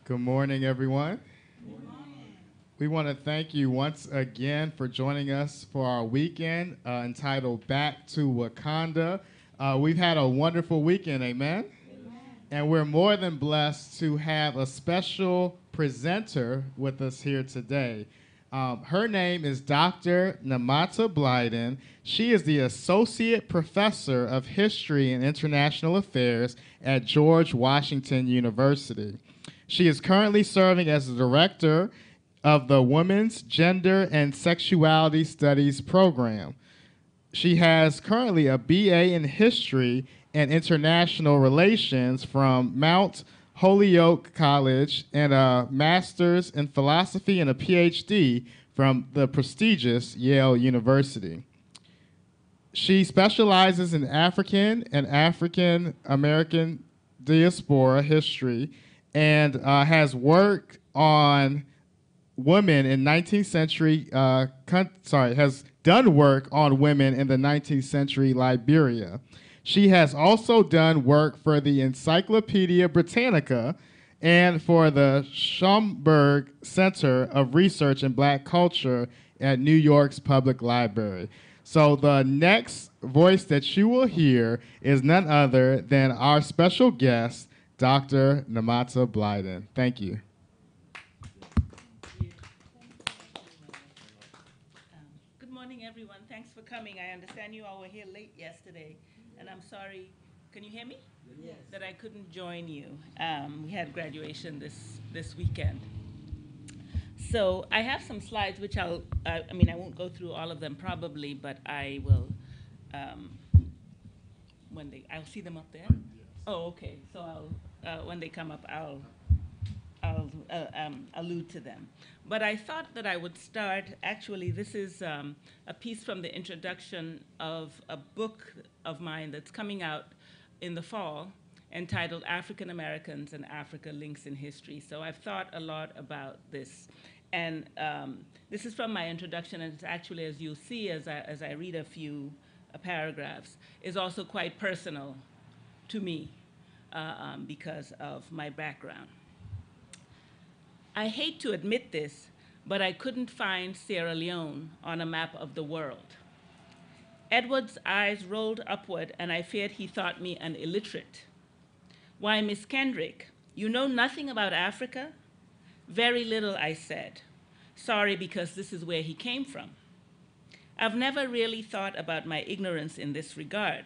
Good morning, everyone. We want to thank you once again for joining us for our weekend entitled Back to Wakanda. We've had a wonderful weekend, amen? And we're more than blessed to have a special presenter with us here today. Her name is Dr. Nemata Blyden. She is the Associate Professor of History and International Affairs at George Washington University. She is currently serving as the Director of the Women's Gender and Sexuality Studies program. She has currently a BA in History and International Relations from Mount Holyoke College and a Master's in Philosophy and a PhD from the prestigious Yale University. She specializes in African and African American diaspora history and has worked on women in 19th century, has done work on women in the 19th century Liberia. She has also done work for the Encyclopedia Britannica and for the Schomburg Center of Research in Black Culture at New York's Public Library. So the next voice that you will hear is none other than our special guest, Dr. Nemata Blyden. Thank you. Good morning, everyone. Thanks for coming. I understand you all were here late yesterday, and I'm sorry. Can you hear me? Yes. That I couldn't join you. We had graduation this weekend. So I have some slides, which I won't go through all of them probably, but I will, I'll see them up there? Yes. Oh, okay. So when they come up, I'll allude to them. But I thought that I would start, actually, this is a piece from the introduction of a book of mine that's coming out in the fall entitled African Americans and Africa Links in History. So I've thought a lot about this. And this is from my introduction, and it's actually, as you'll see as I read a few paragraphs, is also quite personal to me because of my background. I hate to admit this, but I couldn't find Sierra Leone on a map of the world. Edward's eyes rolled upward, and I feared he thought me an illiterate. Why, Miss Kendrick, you know nothing about Africa? Very little, I said. Sorry, because this is where he came from. I've never really thought about my ignorance in this regard.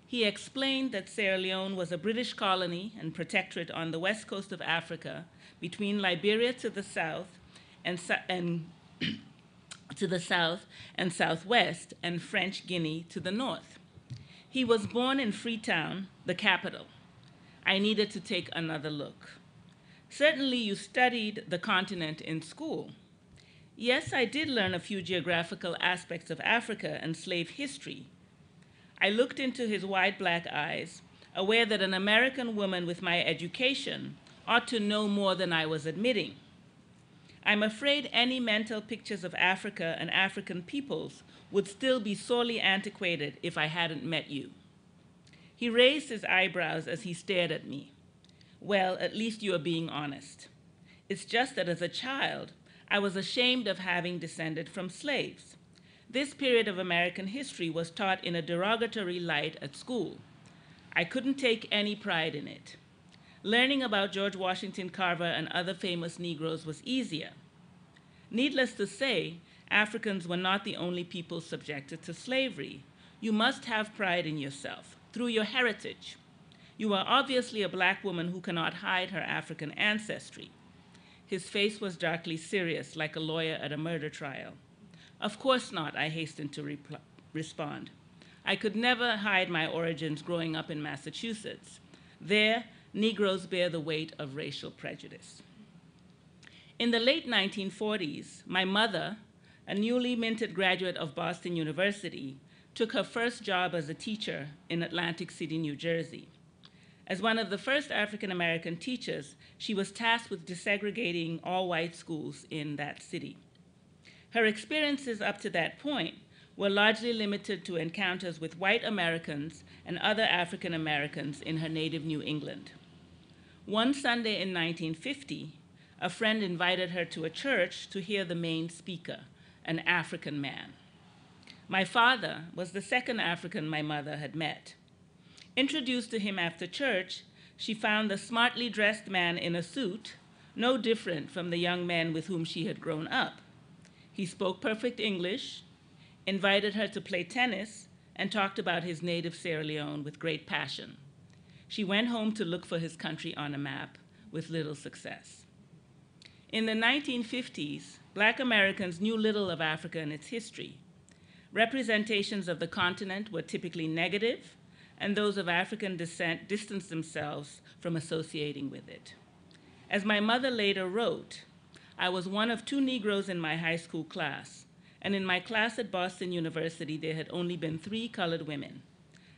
He explained that Sierra Leone was a British colony and protectorate on the west coast of Africa between Liberia to the south and to the south and southwest, and French Guinea to the north. He was born in Freetown, the capital. I needed to take another look. Certainly you studied the continent in school. Yes, I did learn a few geographical aspects of Africa and slave history. I looked into his wide black eyes, aware that an American woman with my education ought to know more than I was admitting. I'm afraid any mental pictures of Africa and African peoples would still be sorely antiquated if I hadn't met you. He raised his eyebrows as he stared at me. Well, at least you are being honest. It's just that as a child, I was ashamed of having descended from slaves. This period of American history was taught in a derogatory light at school. I couldn't take any pride in it. Learning about George Washington Carver and other famous Negroes was easier. Needless to say, Africans were not the only people subjected to slavery. You must have pride in yourself, through your heritage. You are obviously a black woman who cannot hide her African ancestry. His face was darkly serious, like a lawyer at a murder trial. Of course not, I hastened to respond. I could never hide my origins growing up in Massachusetts. There, Negroes bear the weight of racial prejudice. In the late 1940s, my mother, a newly minted graduate of Boston University, took her first job as a teacher in Atlantic City, New Jersey. As one of the first African-American teachers, she was tasked with desegregating all white schools in that city. Her experiences up to that point were largely limited to encounters with white Americans and other African Americans in her native New England. One Sunday in 1950, a friend invited her to a church to hear the main speaker, an African man. My father was the second African my mother had met. Introduced to him after church, she found the smartly dressed man in a suit no different from the young men with whom she had grown up. He spoke perfect English, invited her to play tennis, and talked about his native Sierra Leone with great passion. She went home to look for his country on a map with little success. In the 1950s, Black Americans knew little of Africa and its history. Representations of the continent were typically negative, and those of African descent distanced themselves from associating with it. As my mother later wrote, I was one of 2 Negroes in my high school class, and in my class at Boston University, there had only been 3 colored women.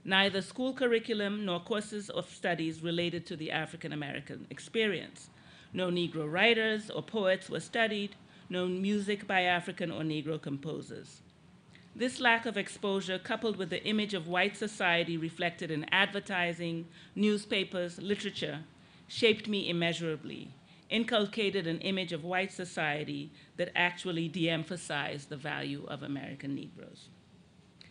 Neither school curriculum nor courses of studies related to the African American experience. No Negro writers or poets were studied, no music by African or Negro composers. This lack of exposure, coupled with the image of white society reflected in advertising, newspapers, literature, shaped me immeasurably, inculcated an image of white society that actually de-emphasized the value of American Negroes.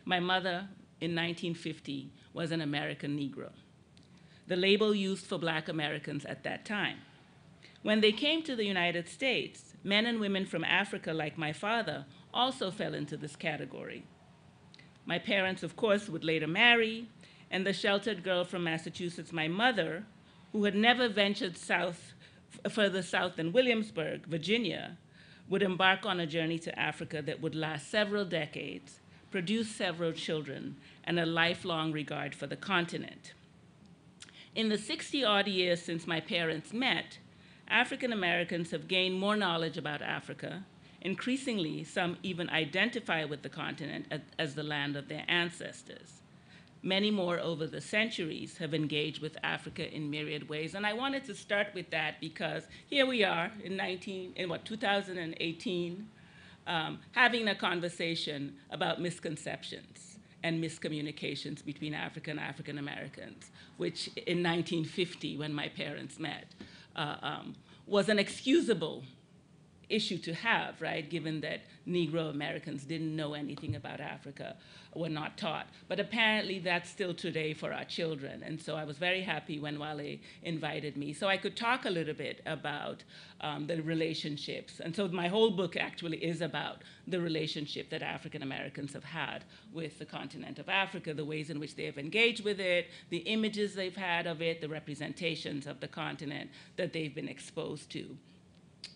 My mother, in 1950, was an American Negro, the label used for Black Americans at that time. When they came to the United States, men and women from Africa, like my father, also fell into this category. My parents, of course, would later marry, and the sheltered girl from Massachusetts, my mother, who had never ventured further south than Williamsburg, Virginia, would embark on a journey to Africa that would last several decades, produce several children, and a lifelong regard for the continent. In the 60-odd years since my parents met, African Americans have gained more knowledge about Africa. Increasingly, some even identify with the continent as the land of their ancestors. Many more over the centuries have engaged with Africa in myriad ways. And I wanted to start with that because here we are in 2018, having a conversation about misconceptions and miscommunications between Africa and African Americans, which in 1950, when my parents met, was an excusable issue to have, right, given that Negro Americans didn't know anything about Africa, were not taught. But apparently that's still today for our children. And so I was very happy when Wale invited me so I could talk a little bit about the relationships. And so my whole book actually is about the relationship that African Americans have had with the continent of Africa, the ways in which they have engaged with it, the images they've had of it, the representations of the continent that they've been exposed to.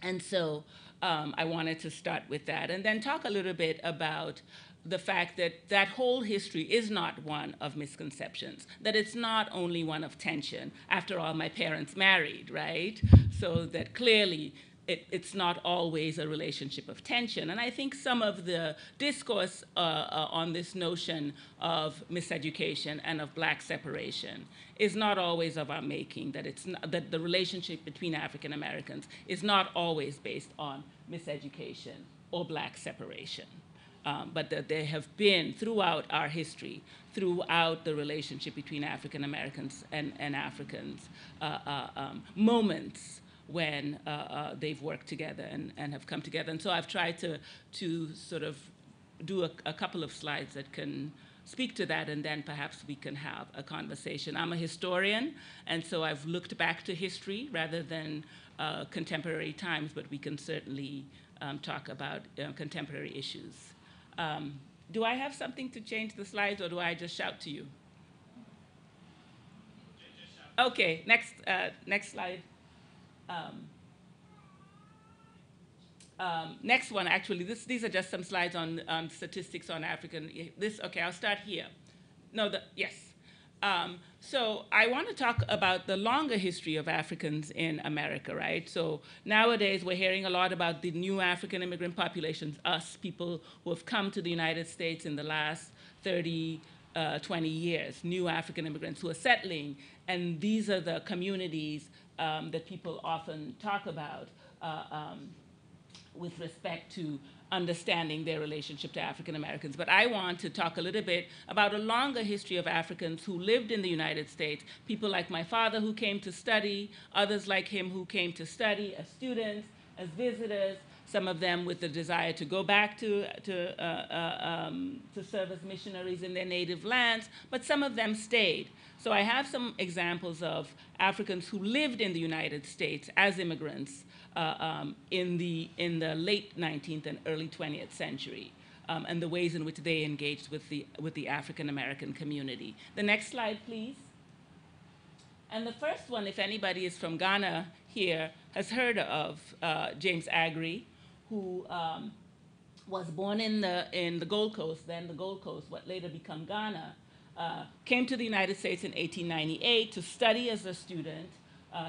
And so I wanted to start with that and then talk a little bit about the fact that that whole history is not one of misconceptions, that it's not only one of tension. After all, my parents married, right? So that clearly it's not always a relationship of tension. And I think some of the discourse on this notion of miseducation and of Black separation is not always of our making, that the relationship between African Americans is not always based on miseducation or Black separation. But that there have been, throughout our history, throughout the relationship between African Americans and Africans, moments when they've worked together and have come together. And so I've tried to sort of do a couple of slides that can speak to that, and then perhaps we can have a conversation. I'm a historian, and so I've looked back to history rather than contemporary times, but we can certainly talk about contemporary issues. Do I have something to change the slides, or do I just shout to you? Okay, next slide. Next one, actually, these are just some slides on statistics on African. Okay, I'll start here. Yes. So I want to talk about the longer history of Africans in America, right? So nowadays we're hearing a lot about the new African immigrant populations, us, people who have come to the United States in the last 30, 20 years, new African immigrants who are settling, and these are the communities that people often talk about with respect to understanding their relationship to African Americans. But I want to talk a little bit about a longer history of Africans who lived in the United States, people like my father who came to study, others like him who came to study as students, as visitors, some of them with the desire to go back to serve as missionaries in their native lands, but some of them stayed. So I have some examples of Africans who lived in the United States as immigrants in the late 19th and early 20th century, and the ways in which they engaged with the African American community. The next slide, please. And the first one, if anybody is from Ghana here, has heard of James Aggrey, who was born in the Gold Coast, then the Gold Coast, what later became Ghana, came to the United States in 1898 to study as a student.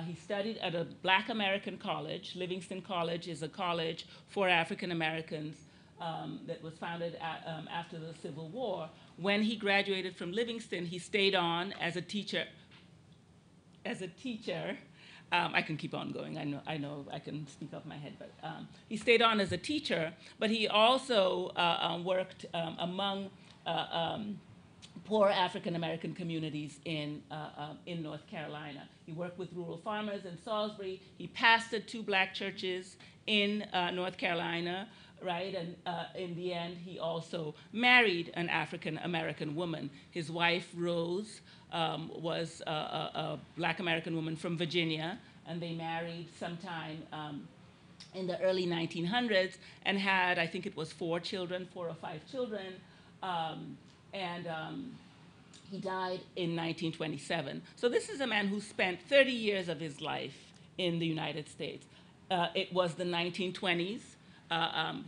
He studied at a Black American college. Livingston College is a college for African Americans that was founded after the Civil War. When he graduated from Livingston, he stayed on as a teacher. I can keep on going. I know I can speak off my head, but he stayed on as a teacher. But he also worked among poor African American communities in North Carolina. He worked with rural farmers in Salisbury. He pastored 2 Black churches in North Carolina, right? And in the end, he also married an African American woman. His wife, Rose, was a Black American woman from Virginia, and they married sometime in the early 1900s and had, I think it was 4 or 5 children. He died in 1927. So this is a man who spent 30 years of his life in the United States. It was the 1920s.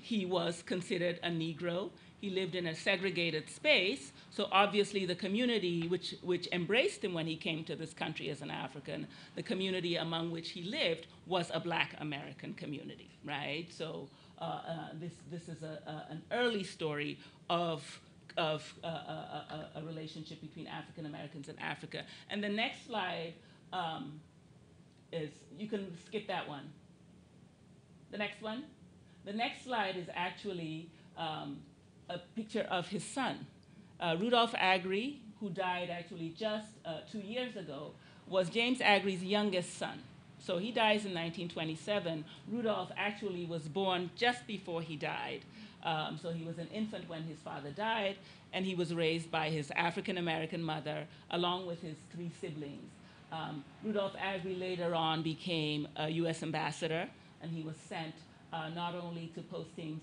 He was considered a Negro. He lived in a segregated space, so obviously the community which embraced him when he came to this country as an African, the community among which he lived was a Black American community, right? So this is an early story of a relationship between African Americans and Africa. And the next slide is, you can skip that one. The next one? The next slide is actually a picture of his son. Rudolph Aggrey, who died actually just 2 years ago, was James Aggrey's youngest son. So he dies in 1927. Rudolph actually was born just before he died. So he was an infant when his father died, and he was raised by his African-American mother along with his 3 siblings. Rudolph Aggrey later on became a U.S. ambassador, and he was sent not only to postings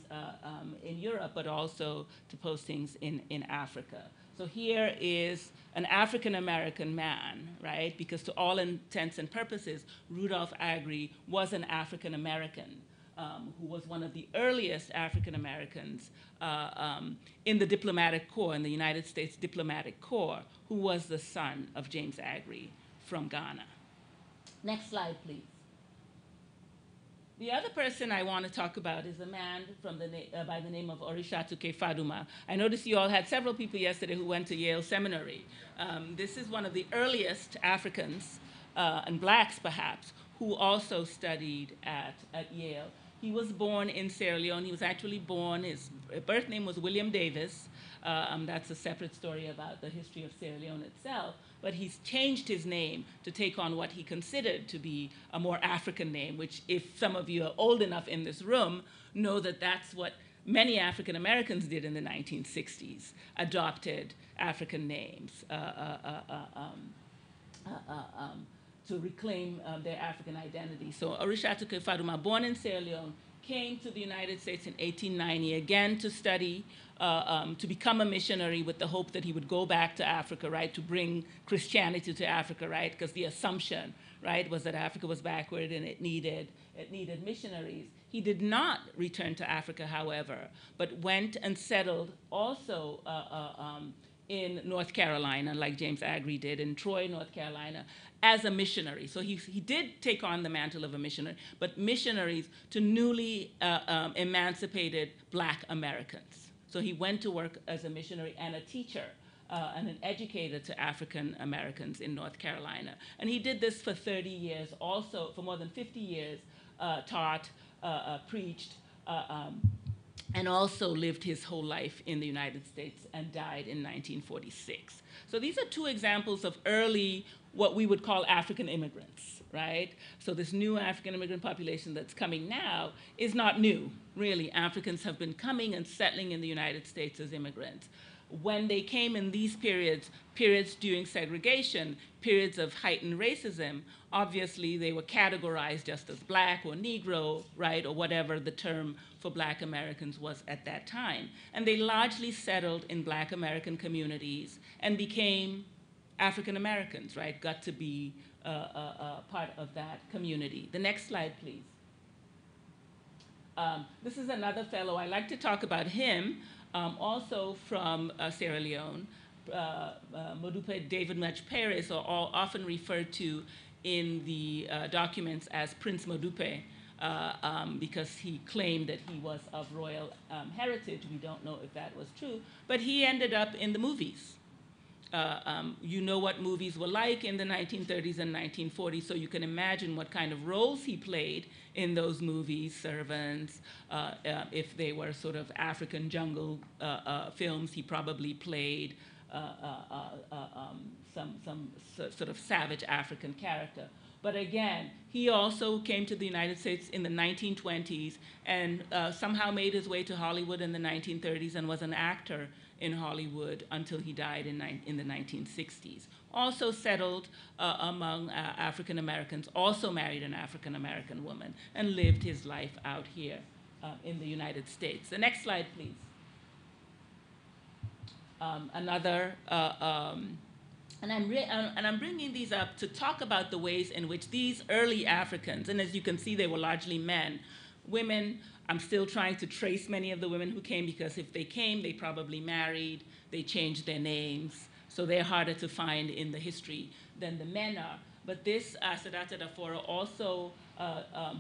in Europe, but also to postings in Africa. So here is an African-American man, right? Because to all intents and purposes, Rudolph Aggrey was an African-American who was one of the earliest African-Americans in the diplomatic corps, in the United States diplomatic corps, who was the son of James Aggrey from Ghana. Next slide, please. The other person I want to talk about is a man by the name of Orishatuke Faduma. I noticed you all had several people yesterday who went to Yale Seminary. This is one of the earliest Africans, and Blacks perhaps, who also studied at Yale. He was born in Sierra Leone. He was actually born, his birth name was William Davis. That's a separate story about the history of Sierra Leone itself. But he's changed his name to take on what he considered to be a more African name, which if some of you are old enough in this room, know that that's what many African Americans did in the 1960s, adopted African names to reclaim their African identity. So Orishatuke Faduma, born in Sierra Leone, came to the United States in 1890, again to study, to become a missionary with the hope that he would go back to Africa, right, to bring Christianity to Africa, right, because the assumption, right, was that Africa was backward and it needed missionaries. He did not return to Africa, however, but went and settled also in North Carolina, like James Aggrey did, in Troy, North Carolina, as a missionary. So he did take on the mantle of a missionary, but missionaries to newly emancipated Black Americans. So he went to work as a missionary and a teacher and an educator to African Americans in North Carolina. And he did this for 30 years, also for more than 50 years, taught, preached, and also lived his whole life in the United States and died in 1946. So these are two examples of early, what we would call African immigrants, right? So this new African immigrant population that's coming now is not new, really. Africans have been coming and settling in the United States as immigrants. When they came in these periods during segregation, periods of heightened racism, obviously they were categorized just as black or Negro, right, or whatever the term for black Americans was at that time. And they largely settled in black American communities and became African Americans, right, got to be part of that community. The next slide, please. This is another fellow. I like to talk about him, also from Sierra Leone. Modupe David Much Paris, or often referred to in the documents as Prince Modupe, because he claimed that he was of royal heritage. We don't know if that was true, but he ended up in the movies. You know what movies were like in the 1930s and 1940s, so you can imagine what kind of roles he played in those movies, servants. If they were sort of African jungle films, he probably played some sort of savage African character. But again, he also came to the United States in the 1920s and somehow made his way to Hollywood in the 1930s and was an actor in Hollywood until he died in the 1960s. Also settled among African Americans, also married an African American woman, and lived his life out here in the United States. The next slide, please. And I'm bringing these up to talk about the ways in which these early Africans, and as you can see, they were largely men, women. I'm still trying to trace many of the women who came, because if they came, they probably married, they changed their names, so they're harder to find in the history than the men are. But this Sadata Dafora, also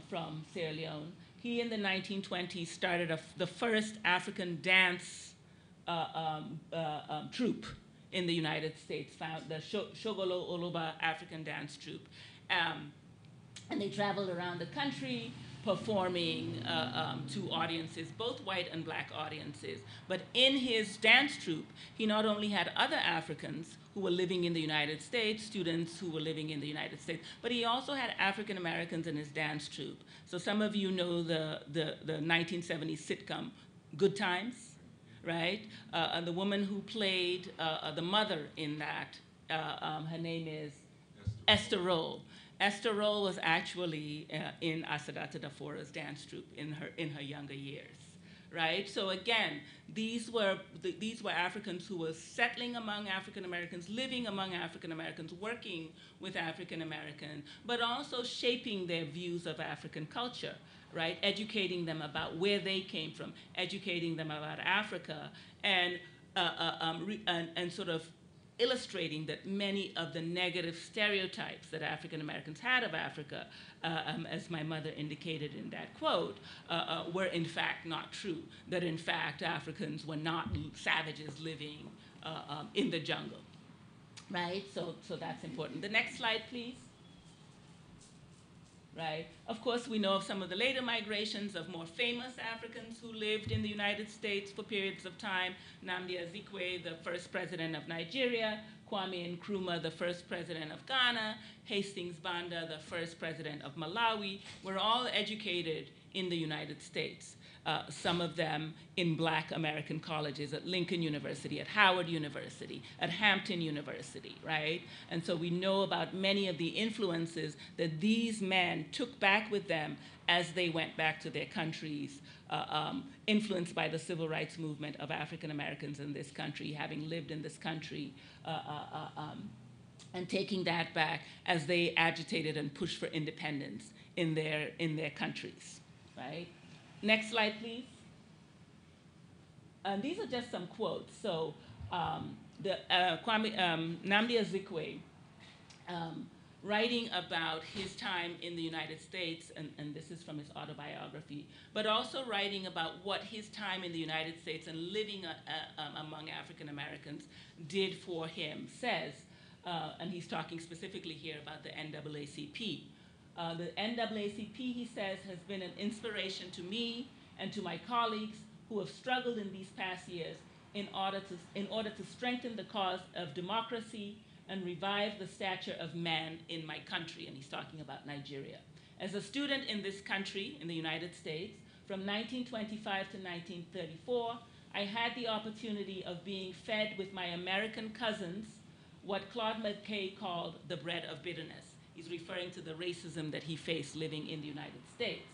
from Sierra Leone, he in the 1920s started the first African dance troupe in the United States, found the Shogolo Oloba African Dance Troupe. And they traveled around the country performing to audiences, both white and black audiences. But in his dance troupe, he not only had other Africans who were living in the United States, students who were living in the United States, but he also had African Americans in his dance troupe. So some of you know the 1970s sitcom, Good Times, right? And the woman who played the mother in that, her name is Esther Roll. Esther Roll was actually in Asadata Dafora's dance troupe in her younger years, right? So again, these were Africans who were settling among African Americans, living among African Americans, working with African Americans, but also shaping their views of African culture, right? Educating them about where they came from, educating them about Africa, and sort of illustrating that many of the negative stereotypes that African Americans had of Africa, as my mother indicated in that quote, were in fact not true. That in fact Africans were not savages living in the jungle, right? So that's important. The next slide, please. Right. Of course, we know of some of the later migrations of more famous Africans who lived in the United States for periods of time. Nnamdi Azikiwe, the first president of Nigeria, Kwame Nkrumah, the first president of Ghana, Hastings Banda, the first president of Malawi, were all educated in the United States. Some of them in black American colleges, at Lincoln University, at Howard University, at Hampton University, right? And so we know about many of the influences that these men took back with them as they went back to their countries, influenced by the civil rights movement of African Americans in this country, having lived in this country, and taking that back as they agitated and pushed for independence in their countries, right? Next slide, please. These are just some quotes. So Nnamdi Azikiwe, writing about his time in the United States, and this is from his autobiography, but also writing about what his time in the United States and living among African Americans did for him, says, and he's talking specifically here about the NAACP. The NAACP, he says, has been an inspiration to me and to my colleagues who have struggled in these past years in order to strengthen the cause of democracy and revive the stature of man in my country. And he's talking about Nigeria. As a student in this country, in the United States, from 1925 to 1934, I had the opportunity of being fed with my American cousins what Claude McKay called the bread of bitterness. He's referring to the racism that he faced living in the United States.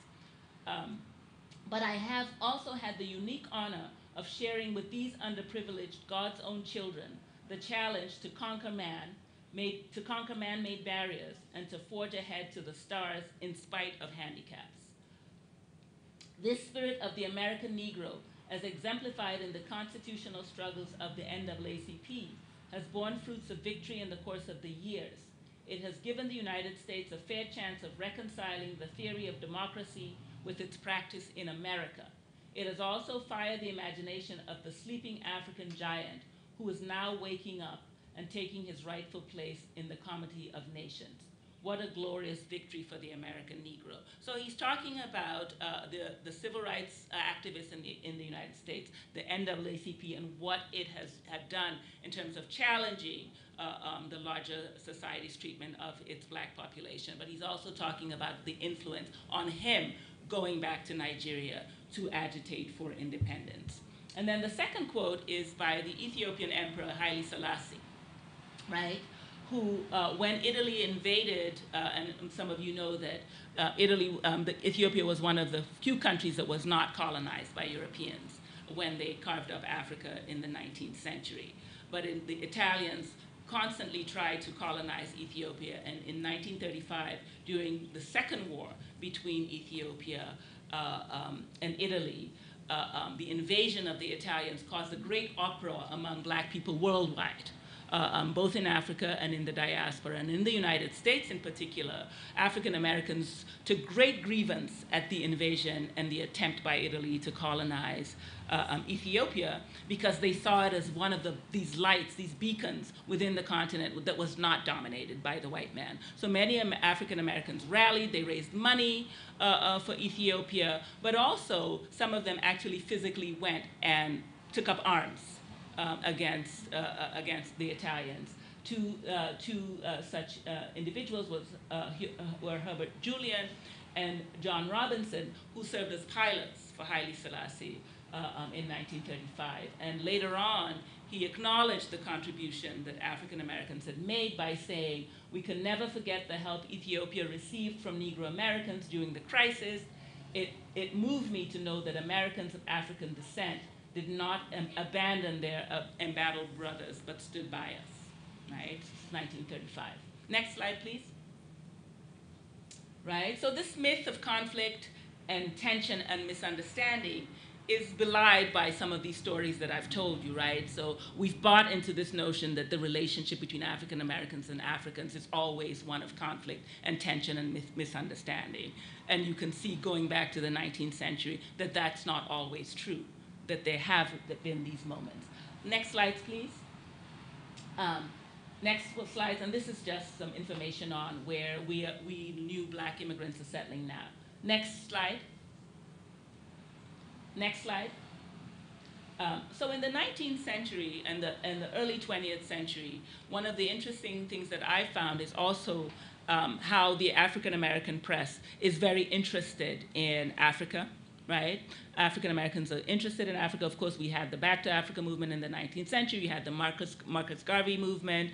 But I have also had the unique honor of sharing with these underprivileged God's own children the challenge to conquer man-made barriers and to forge ahead to the stars in spite of handicaps. This spirit of the American Negro, as exemplified in the constitutional struggles of the NAACP, has borne fruits of victory in the course of the years. It has given the United States a fair chance of reconciling the theory of democracy with its practice in America. It has also fired the imagination of the sleeping African giant who is now waking up and taking his rightful place in the comity of nations. What a glorious victory for the American Negro. So he's talking about the civil rights activists in the United States, the NAACP, and what it had done in terms of challenging the larger society's treatment of its black population. But he's also talking about the influence on him going back to Nigeria to agitate for independence. And then the second quote is by the Ethiopian Emperor Haile Selassie, right? Who, when Italy invaded, and some of you know that Ethiopia was one of the few countries that was not colonized by Europeans when they carved up Africa in the 19th century. But the Italians constantly tried to colonize Ethiopia, and in 1935, during the second war between Ethiopia and Italy, the invasion of the Italians caused a great uproar among black people worldwide. Both in Africa and in the diaspora, and in the United States in particular, African Americans took great grievance at the invasion and the attempt by Italy to colonize Ethiopia, because they saw it as one of these lights, these beacons within the continent that was not dominated by the white man. So many African Americans rallied, they raised money for Ethiopia, but also some of them actually physically went and took up arms against the Italians. Two such individuals were Herbert Julian and John Robinson, who served as pilots for Haile Selassie in 1935. And later on, he acknowledged the contribution that African Americans had made by saying, "We can never forget the help Ethiopia received from Negro Americans during the crisis. It moved me to know that Americans of African descent did not abandon their embattled brothers, but stood by us," right? 1935. Next slide, please. Right, so this myth of conflict and tension and misunderstanding is belied by some of these stories that I've told you, right? So we've bought into this notion that the relationship between African Americans and Africans is always one of conflict and tension and misunderstanding. And you can see, going back to the 19th century, that that's not always true, that there have been these moments. Next slides, please. Next slides, and this is just some information on where we new black immigrants are settling now. Next slide. Next slide. So in the 19th century and the early 20th century, one of the interesting things that I found is also how the African American press is very interested in Africa, right? African Americans are interested in Africa. Of course, we had the Back to Africa movement in the 19th century. You had the Marcus Garvey movement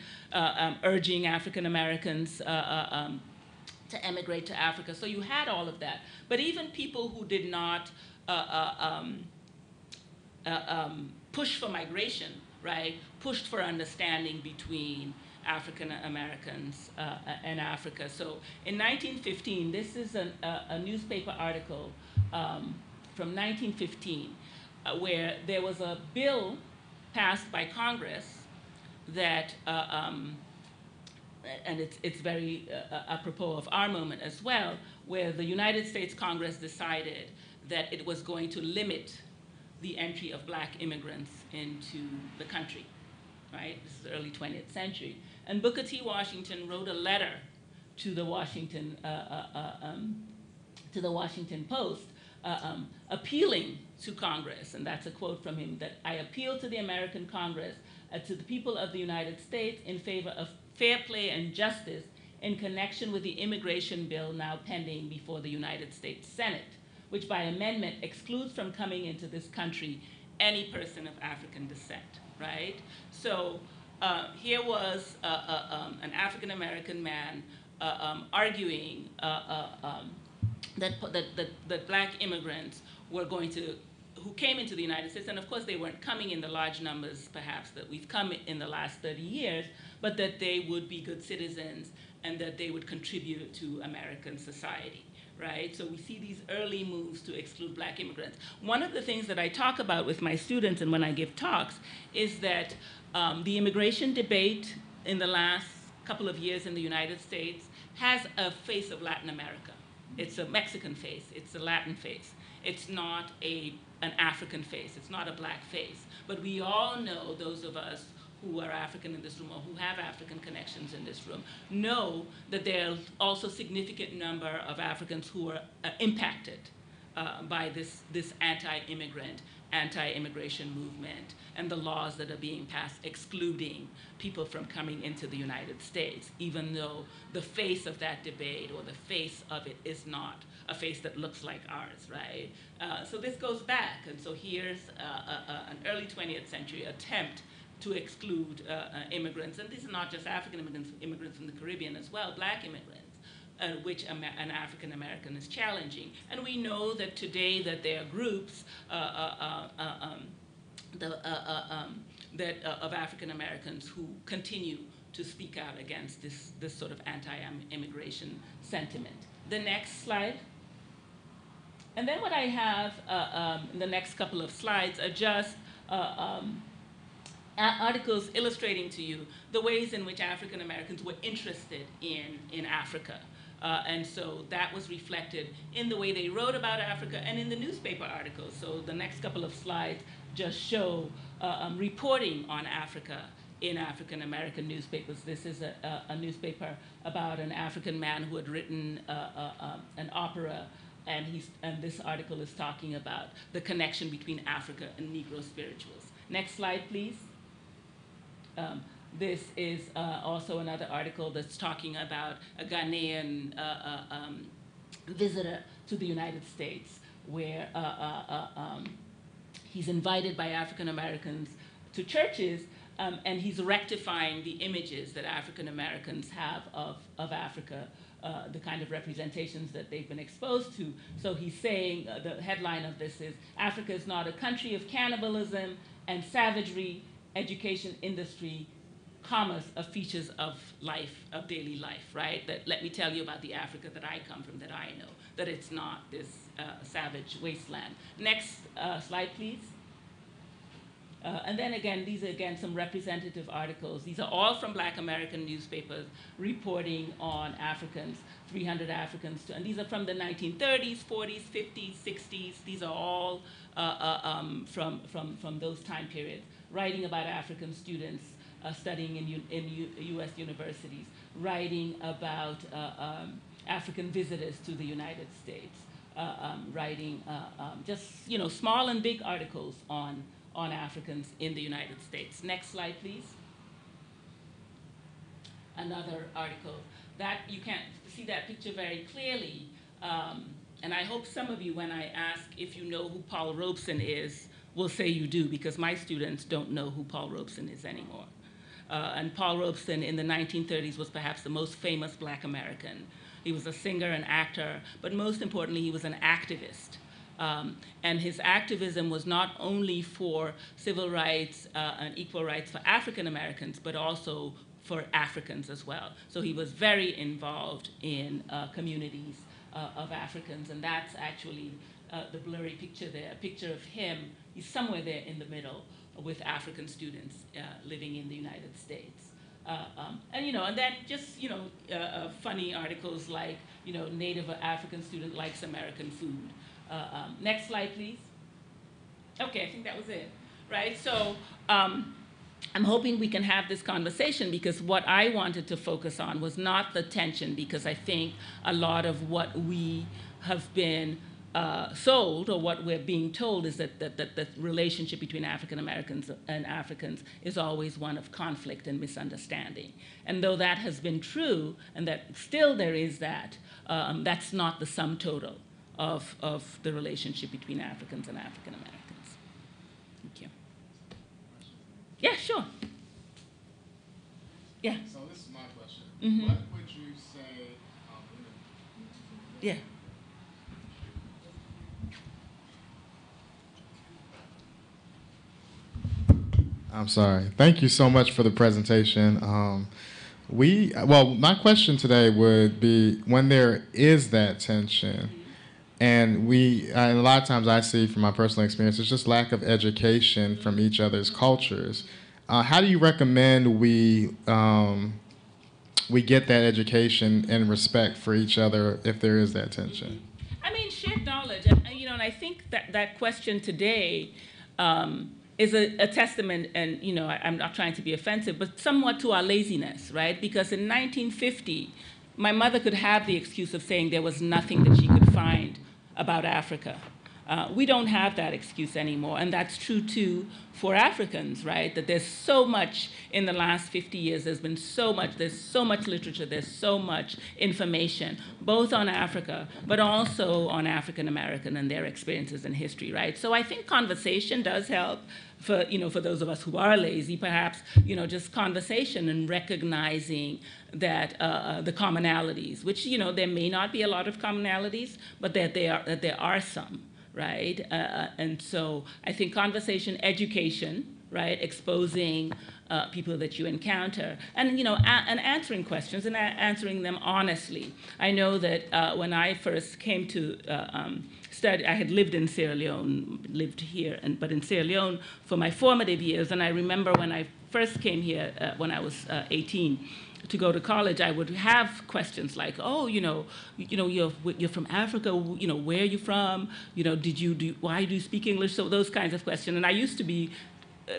urging African Americans to emigrate to Africa. So you had all of that. But even people who did not push for migration, right, pushed for understanding between African Americans and Africa. So in 1915, this is a newspaper article from 1915 where there was a bill passed by Congress that, and it's very apropos of our moment as well, where the United States Congress decided that it was going to limit the entry of black immigrants into the country, right? This is the early 20th century. And Booker T. Washington wrote a letter to the Washington Post appealing to Congress, and that's a quote from him, that I appeal to the American Congress, to the people of the United States in favor of fair play and justice in connection with the immigration bill now pending before the United States Senate, which by amendment excludes from coming into this country any person of African descent, right? So here was an African-American man arguing that black immigrants were going to, who came into the United States, and of course they weren't coming in the large numbers perhaps that we've come in the last 30 years, but that they would be good citizens and that they would contribute to American society, right? So we see these early moves to exclude black immigrants. One of the things that I talk about with my students and when I give talks is that the immigration debate in the last couple of years in the United States has a face of Latin America. It's a Mexican face, it's a Latin face. It's not an African face, it's not a black face. But we all know, those of us who are African in this room or who have African connections in this room, know that there are also a significant number of Africans who are impacted by this anti-immigrant, anti-immigration movement and the laws that are being passed excluding people from coming into the United States, even though the face of that debate or the face of it is not a face that looks like ours, right? So this goes back, and so here's an early 20th century attempt to exclude immigrants, and these are not just African immigrants, immigrants from the Caribbean as well, black immigrants, which an African American is challenging. And we know that today that there are groups of African Americans who continue to speak out against this sort of anti-immigration sentiment. The next slide. And then what I have in the next couple of slides are just articles illustrating to you the ways in which African Americans were interested in Africa. And so that was reflected in the way they wrote about Africa and in the newspaper articles. So the next couple of slides just show reporting on Africa in African American newspapers. This is a newspaper about an African man who had written an opera, and this article is talking about the connection between Africa and Negro spirituals. Next slide, please. This is also another article that's talking about a Ghanaian visitor to the United States, where he's invited by African Americans to churches, and he's rectifying the images that African Americans have of Africa, the kind of representations that they've been exposed to. So he's saying, the headline of this is, Africa is not a country of cannibalism and savagery, education, industry, commerce of features of life, of daily life, right? That let me tell you about the Africa that I come from, that I know, that it's not this savage wasteland. Next slide, please. And then again, these are again some representative articles. These are all from Black American newspapers reporting on Africans, 300 Africans, and these are from the 1930s, 40s, 50s, 60s. These are all from those time periods, writing about African students studying in U.S. universities, writing about African visitors to the United States, writing just small and big articles on Africans in the United States. Next slide, please. Another article that you can't see that picture very clearly, and I hope some of you, when I ask if you know who Paul Robeson is, will say you do, because my students don't know who Paul Robeson is anymore. And Paul Robeson in the 1930s was perhaps the most famous Black American. He was a singer and actor, but most importantly, he was an activist. And his activism was not only for civil rights and equal rights for African Americans, but also for Africans as well. So he was very involved in communities of Africans, and that's actually the blurry picture there, a picture of him. He's somewhere there in the middle with African students living in the United States. And then just funny articles like Native African student likes American food. Next slide, please. Okay, I think that was it, right? So I'm hoping we can have this conversation, because what I wanted to focus on was not the tension, because I think a lot of what we have been sold, or what we're being told, is that the relationship between African Americans and Africans is always one of conflict and misunderstanding. And though that has been true, and that still there is that, that's not the sum total of the relationship between Africans and African Americans. Thank you. Yeah, sure. Yeah. So this is my question. Mm-hmm. What would you say? Yeah. I'm sorry. Thank you so much for the presentation. Well, my question today would be, when there is that tension, and a lot of times I see from my personal experience, it's just lack of education from each other's cultures. How do you recommend we get that education and respect for each other if there is that tension? I mean, shared knowledge, and I think that question today is a testament, and I'm not trying to be offensive, but somewhat to our laziness, right? Because in 1950, my mother could have the excuse of saying there was nothing that she could find about Africa. We don't have that excuse anymore, and that's true too for Africans, right? That there's so much in the last 50 years, there's so much literature, there's so much information, both on Africa, but also on African American and their experiences and history, right? So I think conversation does help for those of us who are lazy, perhaps, just conversation and recognizing that the commonalities, which, there may not be a lot of commonalities, but that there are some. Right? And so I think conversation, education, right? Exposing people that you encounter, and and answering questions and answering them honestly. I know that when I first came to study, I had lived in Sierra Leone, lived here, but in Sierra Leone for my formative years. And I remember when I first came here when I was 18. To go to college, I would have questions like, "Oh, you're from Africa. Where are you from? Why do you speak English?" So those kinds of questions. And I used to be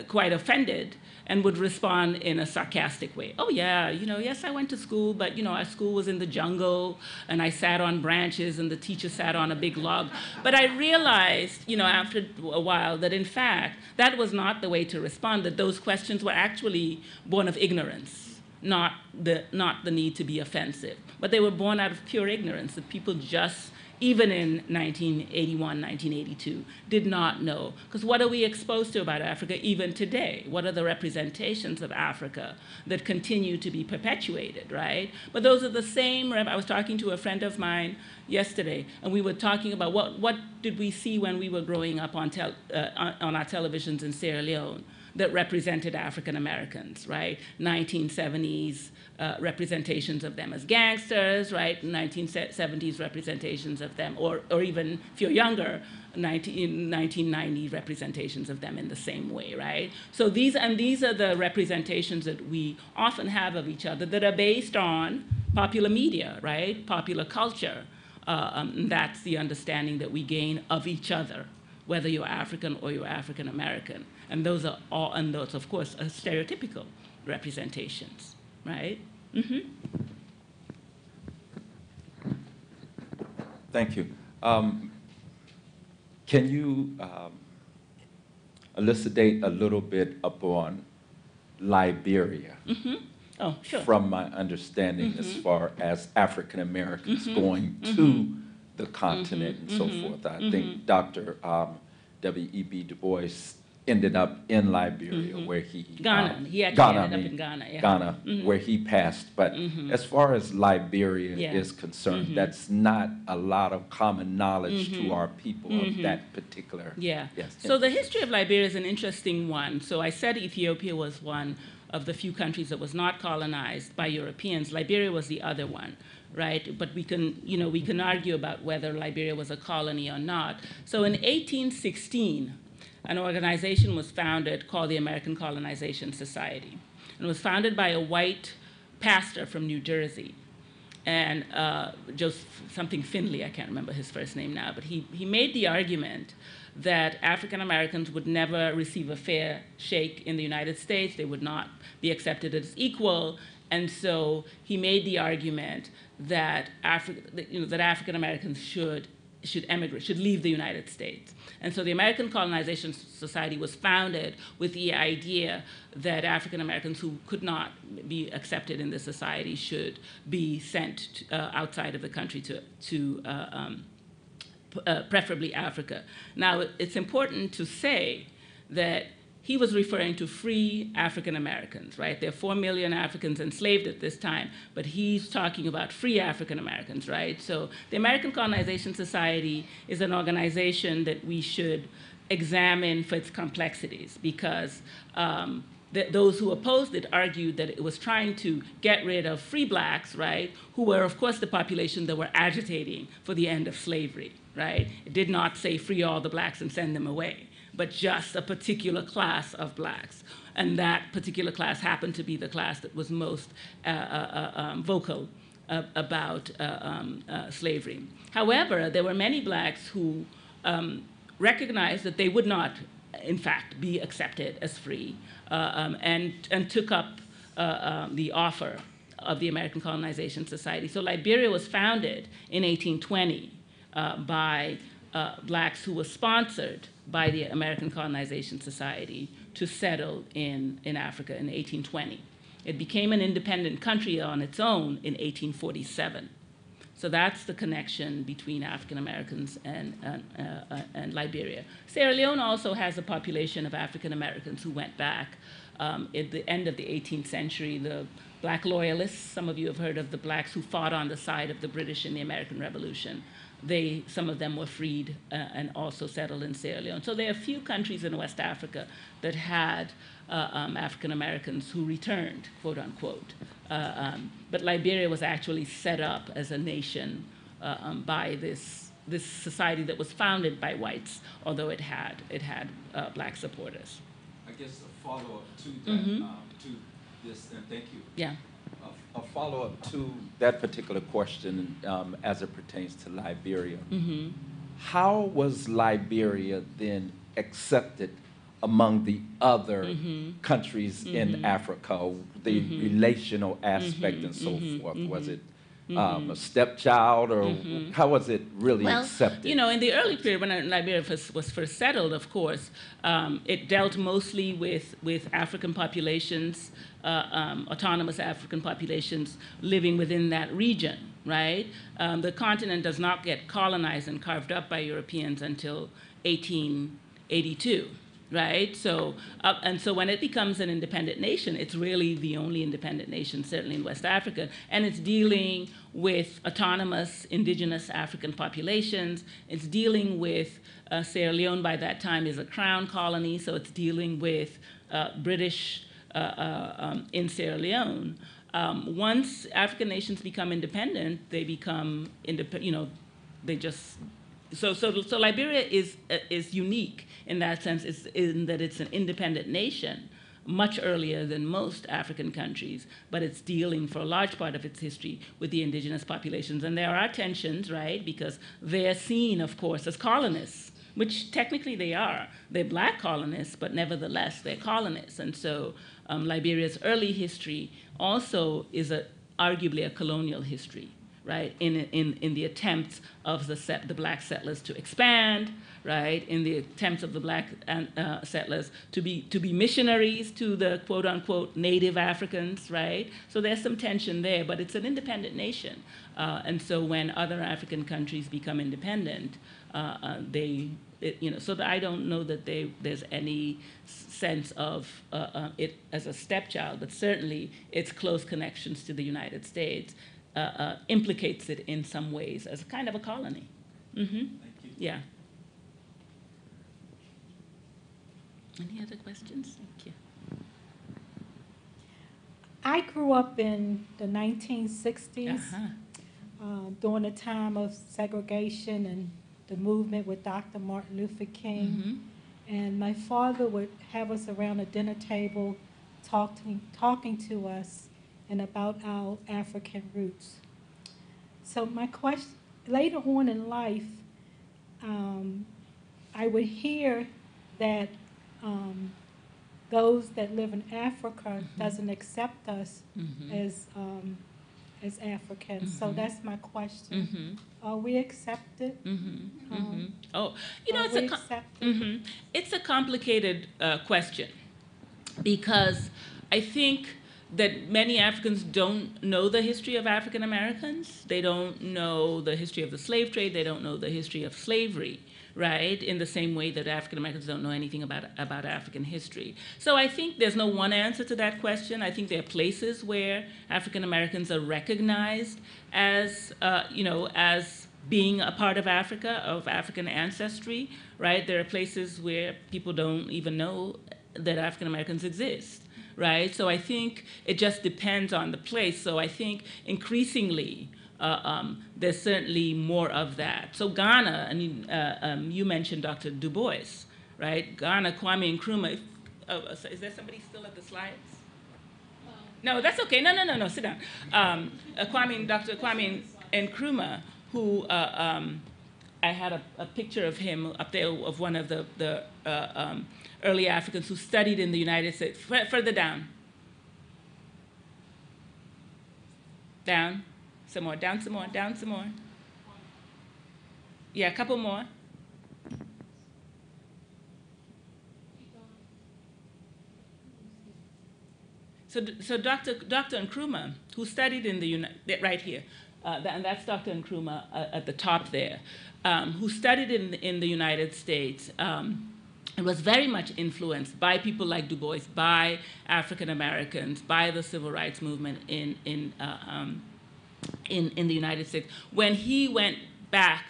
quite offended and would respond in a sarcastic way. "Oh yeah, yes, I went to school, but our school was in the jungle, and I sat on branches, and the teacher sat on a big log." But I realized, after a while, that in fact that was not the way to respond. That those questions were actually born of ignorance. Not the need to be offensive, but they were born out of pure ignorance, that people just, even in 1981, 1982, did not know. Because what are we exposed to about Africa even today? What are the representations of Africa that continue to be perpetuated, right? But those are the same, I was talking to a friend of mine yesterday, and we were talking about what did we see when we were growing up on our televisions in Sierra Leone that represented African Americans, right? 1970s representations of them as gangsters, right? 1970s representations of them, or even if you're younger, 1990 representations of them in the same way, right? So these are the representations that we often have of each other that are based on popular media, right? Popular culture. That's the understanding that we gain of each other, whether you're African or you're African American. And those, of course, are stereotypical representations, right? Mm-hmm. Thank you. Can you elucidate a little bit upon Liberia? Mm-hmm. Oh, sure. From my understanding, as far as African Americans going to the continent and so forth. I think Dr. W.E.B. Du Bois ended up in Liberia, where he... Ghana. He actually ended up in Ghana, yeah. Ghana, where he passed. But as far as Liberia is concerned, that's not a lot of common knowledge to our people of that particular... Yeah. Yes. So the history of Liberia is an interesting one. So I said Ethiopia was one of the few countries that was not colonized by Europeans. Liberia was the other one, right? But we can argue about whether Liberia was a colony or not. So in 1816, an organization was founded called the American Colonization Society. And it was founded by a white pastor from New Jersey. And something Finley, I can't remember his first name now, but he made the argument that African Americans would never receive a fair shake in the United States. They would not be accepted as equal. And so he made the argument that African Americans should should emigrate, should leave the United States. And so the American Colonization Society was founded with the idea that African Americans who could not be accepted in the society should be sent outside of the country to preferably Africa. Now, it's important to say that he was referring to free African Americans, right? There are 4 million Africans enslaved at this time, but he's talking about free African Americans, right? So the American Colonization Society is an organization that we should examine for its complexities, because those who opposed it argued that it was trying to get rid of free blacks, right, who were, of course, the population that were agitating for the end of slavery, right? It did not say free all the blacks and send them away, but just a particular class of blacks. And that particular class happened to be the class that was most vocal about slavery. However, there were many blacks who recognized that they would not, in fact, be accepted as free, and took up the offer of the American Colonization Society. So Liberia was founded in 1820 by blacks who were sponsored by the American Colonization Society to settle in Africa in 1820. It became an independent country on its own in 1847. So that's the connection between African Americans and Liberia. Sierra Leone also has a population of African Americans who went back at the end of the 18th century. The black loyalists, some of you have heard of the blacks who fought on the side of the British in the American Revolution. Some of them were freed and also settled in Sierra Leone. So there are a few countries in West Africa that had African Americans who returned, quote unquote. But Liberia was actually set up as a nation by this society that was founded by whites, although it had black supporters. I guess a follow-up to that, to this, and thank you. Yeah. A follow-up to that particular question as it pertains to Liberia. Mm-hmm. How was Liberia then accepted among the other countries in Africa, the relational aspect and so forth? Was it a stepchild, or how was it really accepted? You know, in the early period when Liberia was first settled, of course, it dealt mostly with African populations, autonomous African populations living within that region, right? The continent does not get colonized and carved up by Europeans until 1882. Right, so and so when it becomes an independent nation, it's really the only independent nation, certainly in West Africa, and it's dealing with autonomous indigenous African populations. It's dealing with Sierra Leone by that time is a crown colony, so it's dealing with British in Sierra Leone. Once African nations become independent, they become they just. So Liberia is unique in that sense, in that it's an independent nation much earlier than most African countries, but it's dealing for a large part of its history with the indigenous populations. And there are tensions, right, because they're seen, of course, as colonists, which technically they are. They're black colonists, but nevertheless, they're colonists. And so Liberia's early history also is arguably a colonial history, right, in the attempts of the black settlers to expand, right, in the attempts of the black settlers to be missionaries to the quote-unquote native Africans, right? So there's some tension there, but it's an independent nation. And so when other African countries become independent, so that I don't know that there's any sense of it as a stepchild, but certainly its close connections to the United States implicates it in some ways as a kind of a colony. Thank you. Yeah. Any other questions? Thank you. I grew up in the 1960s during the time of segregation and the movement with Dr. Martin Luther King. And my father would have us around a dinner table talking to us and about our African roots. So my question, later on in life, I would hear that those that live in Africa doesn't accept us as as Africans. So that's my question. Mm-hmm. Are we accepted? Mm-hmm. Mm-hmm. Oh, Are we accepted? It's a complicated question because I think that many Africans don't know the history of African Americans. They don't know the history of the slave trade. They don't know the history of slavery, right? In the same way that African Americans don't know anything about African history. So I think there's no one answer to that question. I think there are places where African Americans are recognized as, as being a part of Africa, of African ancestry, right? There are places where people don't even know that African Americans exist, right? So I think it just depends on the place. So I think increasingly there's certainly more of that. So Ghana, I mean, you mentioned Dr. Du Bois, right? Ghana, Kwame Nkrumah. Is there somebody still at the slides? No, that's okay. No. Sit down. Dr. Kwame Nkrumah, who I had a picture of him up there of one of the early Africans who studied in the United States. Further down. Down. Some more. Down some more. Down some more. Yeah, a couple more. So Dr. Nkrumah, who studied in the right here, and that's Dr. Nkrumah at the top there, who studied in the United States and was very much influenced by people like Du Bois, by African Americans, by the civil rights movement in the United States. When he went back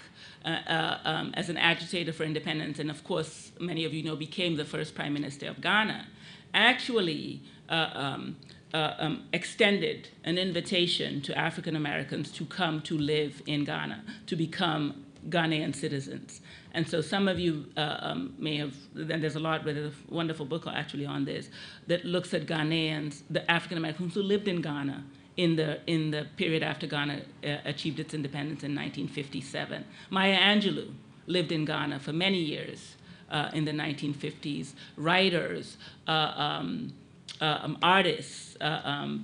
as an agitator for independence, and of course, many of you know, became the first prime minister of Ghana, actually extended an invitation to African Americans to come to live in Ghana, to become Ghanaian citizens. And so some of you may have, and there's a wonderful book actually on this, that looks at Ghanaians, the African Americans who lived in Ghana in the period after Ghana achieved its independence in 1957. Maya Angelou lived in Ghana for many years in the 1950s. Writers, artists,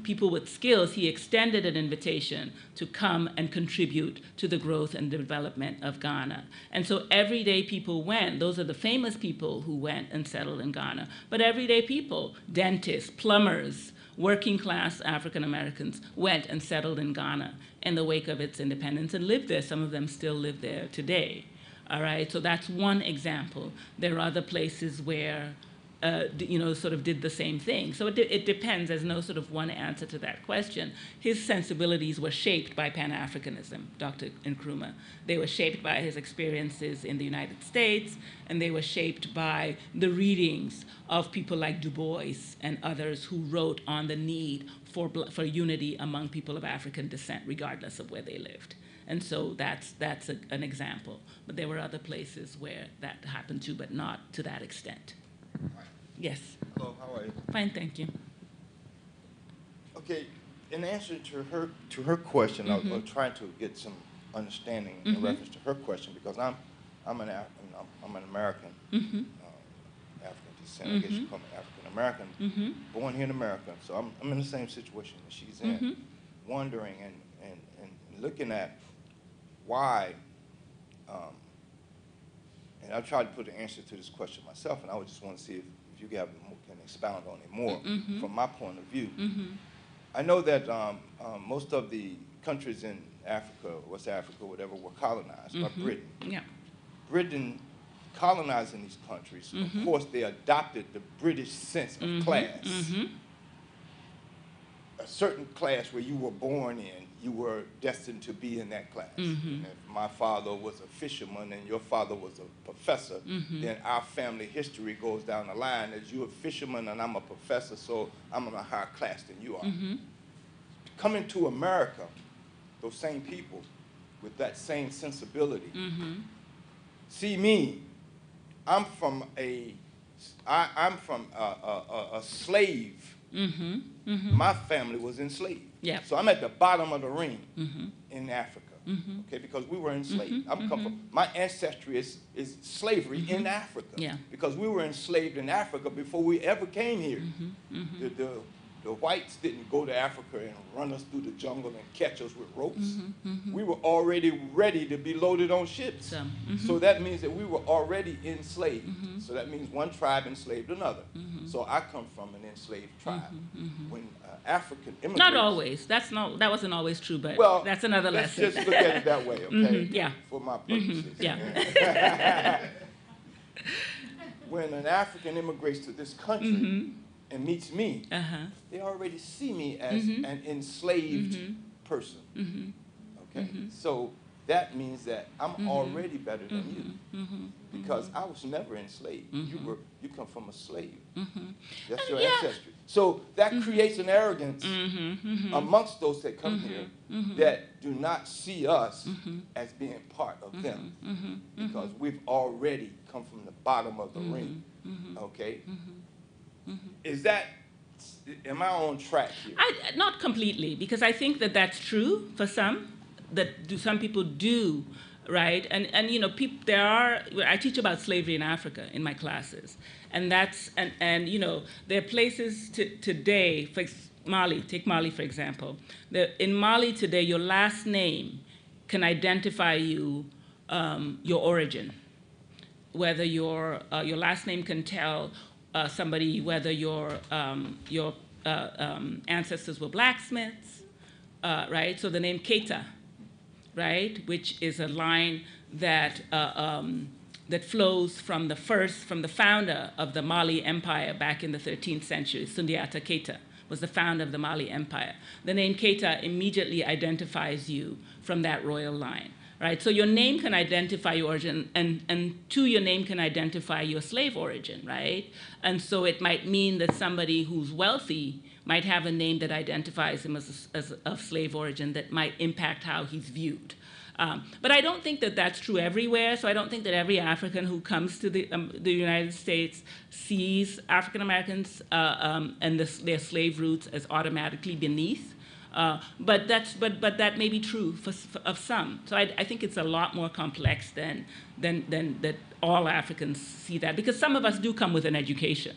people with skills, he extended an invitation to come and contribute to the growth and development of Ghana. And so everyday people went. Those are the famous people who went and settled in Ghana. But everyday people, dentists, plumbers, working class African Americans went and settled in Ghana in the wake of its independence and lived there. Some of them still live there today. All right, so that's one example. There are other places where sort of did the same thing. So it depends. There's no sort of one answer to that question. His sensibilities were shaped by Pan-Africanism, Dr. Nkrumah. They were shaped by his experiences in the United States, and they were shaped by the readings of people like Du Bois and others who wrote on the need for unity among people of African descent, regardless of where they lived. And so that's an example. But there were other places where that happened too, but not to that extent. Yes. Hello, how are you? Fine, thank you. Okay, in answer to her question, I was trying to get some understanding in reference to her question, because I'm an American, African descent. I guess you call me African American, born here in America. So I'm in the same situation that she's in, wondering and looking at why. And I tried to put an answer to this question myself, and I would just want to see if you can expound on it more from my point of view. I know that most of the countries in Africa, West Africa, whatever, were colonized by Britain. Yeah. Britain colonizing these countries, of course, they adopted the British sense of class. A certain class where you were born in, you were destined to be in that class. And if my father was a fisherman and your father was a professor, then our family history goes down the line as you're a fisherman and I'm a professor, so I'm in a higher class than you are. Coming to America, those same people with that same sensibility. See me, I'm from a slave. My family was enslaved. So I'm at the bottom of the ring in Africa, okay, because we were enslaved. My ancestry is slavery in Africa, because we were enslaved in Africa before we ever came here. The whites didn't go to Africa and run us through the jungle and catch us with ropes. We were already ready to be loaded on ships. So that means that we were already enslaved. So that means one tribe enslaved another. So I come from an enslaved tribe. When African immigrants... Not always. That wasn't always true, but well, that's another lesson. Let's just look at it that way, okay? Yeah. For my purposes. Yeah. When an African immigrates to this country and meets me, they already see me as an enslaved person. Okay? So that means that I'm already better than you because I was never enslaved. You come from a slave. That's your ancestry. So that creates an arrogance amongst those that come here that do not see us as being part of them because we've already come from the bottom of the ring. Okay? Am I on track here? Not completely, because I think that that's true for some. Some people do, right? And you know, I teach about slavery in Africa in my classes, and you know, there are places today, for Mali, take Mali for example. In Mali today, your last name can identify you, your origin. Whether your last name can tell somebody whether your ancestors were blacksmiths, right? So the name Keita, right, which is a line that flows from the founder of the Mali Empire back in the 13th century. Sundiata Keita was the founder of the Mali Empire. The name Keita immediately identifies you from that royal line. Right, so your name can identify your origin, and your name can identify your slave origin, right? And so it might mean that somebody who's wealthy might have a name that identifies him as of slave origin that might impact how he's viewed. But I don't think that that's true everywhere, so I don't think that every African who comes to the United States sees African Americans and their slave roots as automatically beneath. But that may be true of some. So I think it's a lot more complex than that all Africans see that, because some of us do come with an education,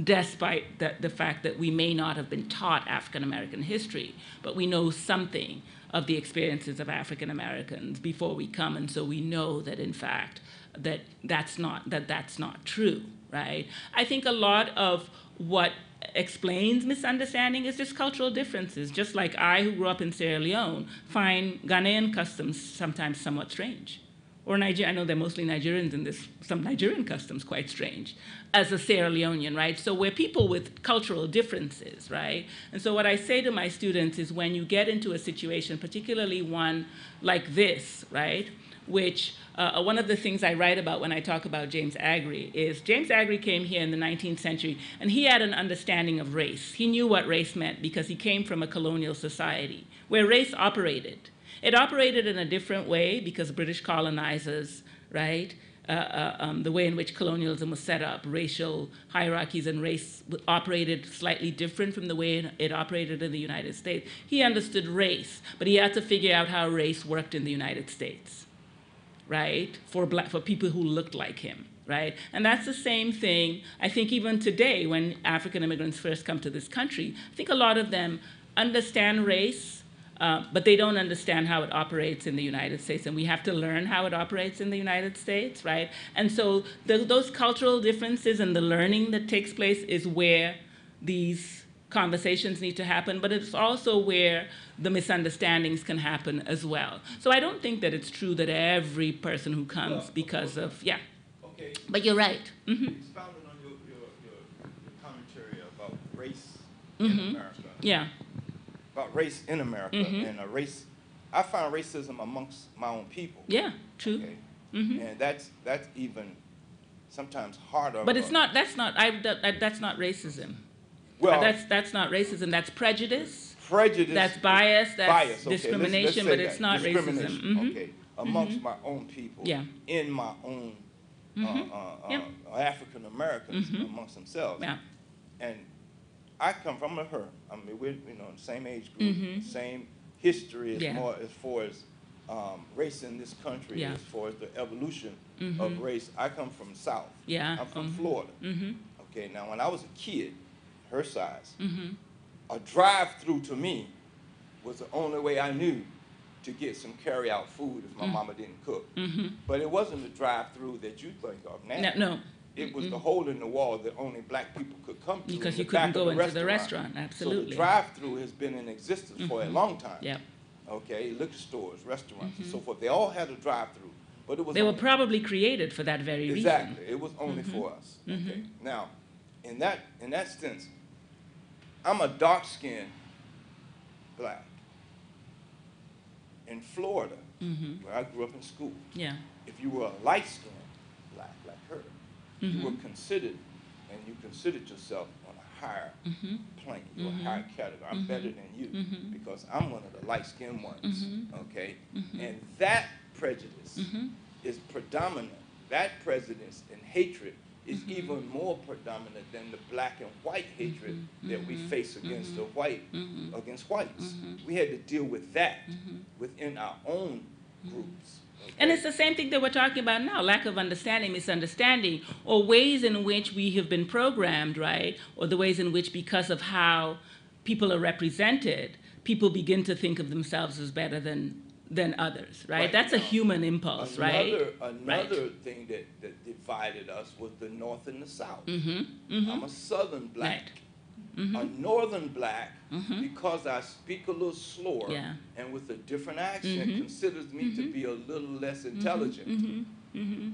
despite the fact that we may not have been taught African American history, but we know something of the experiences of African Americans before we come, and so we know that in fact that's not true, right? I think a lot of what explains misunderstanding is just cultural differences. Just like I, who grew up in Sierra Leone, find Ghanaian customs sometimes somewhat strange. Or Nigeria, I know they're mostly Nigerians in this, some Nigerian customs quite strange, as a Sierra Leonean, right? So we're people with cultural differences, right? And so what I say to my students is when you get into a situation, particularly one like this, right, which one of the things I write about when I talk about James Aggrey is James Aggrey came here in the 19th century, and he had an understanding of race. He knew what race meant because he came from a colonial society where race operated. It operated in a different way because British colonizers, right, the way in which colonialism was set up, racial hierarchies and race operated slightly different from the way it operated in the United States. He understood race, but he had to figure out how race worked in the United States, right, for people who looked like him, right? And that's the same thing, I think, even today when African immigrants first come to this country. I think a lot of them understand race, but they don't understand how it operates in the United States, and we have to learn how it operates in the United States, right? And so those cultural differences and the learning that takes place is where these conversations need to happen, but it's also where the misunderstandings can happen as well. So I don't think that it's true that every person who comes because of, yeah. Okay. But you're right. Expounding on your commentary about race in America. Yeah. About race in America and a race, I find racism amongst my own people. Yeah, true. Okay? And that's even sometimes harder. But that's not racism. Well, that's not racism. That's prejudice. Prejudice. That's bias. That's bias. Okay, discrimination. let's but it's that. not racism. Okay, amongst my own people. Yeah. In my own African Americans amongst themselves. Yeah. And I come from her. I mean, we're the same age group, same history as far as race in this country, as far as the evolution of race. I come from South. Yeah. I'm from Florida. Okay, now when I was a kid, her size, a drive-through to me was the only way I knew to get some carry-out food if my mama didn't cook. But it wasn't the drive-through that you think of now. No. It was the hole in the wall that only black people could come to. Because in the you couldn't back go of the into the restaurant, absolutely. So the drive-through has been in existence for a long time. Yeah. Okay, liquor stores, restaurants, and so forth. They all had a drive-through, but it was They were probably created for that very reason. exactly. It was only for us. Okay. Now, in that sense, I'm a dark-skinned black. In Florida, where I grew up in school, Yeah. if you were a light-skinned black, like her, you were considered, and you considered yourself on a higher plane, you're a higher category. I'm better than you because I'm one of the light-skinned ones, okay? And that prejudice is predominant. That prejudice and hatred is even more predominant than the black and white hatred that we face against the against whites. We had to deal with that within our own groups. Okay? And it's the same thing that we're talking about now, lack of understanding, misunderstanding, or ways in which we have been programmed, right? Or the ways in which, because of how people are represented, people begin to think of themselves as better than others, right? That's a human impulse, right? Another thing that divided us was the North and the South. I'm a Southern black. A Northern black, because I speak a little slower and with a different accent, considers me to be a little less intelligent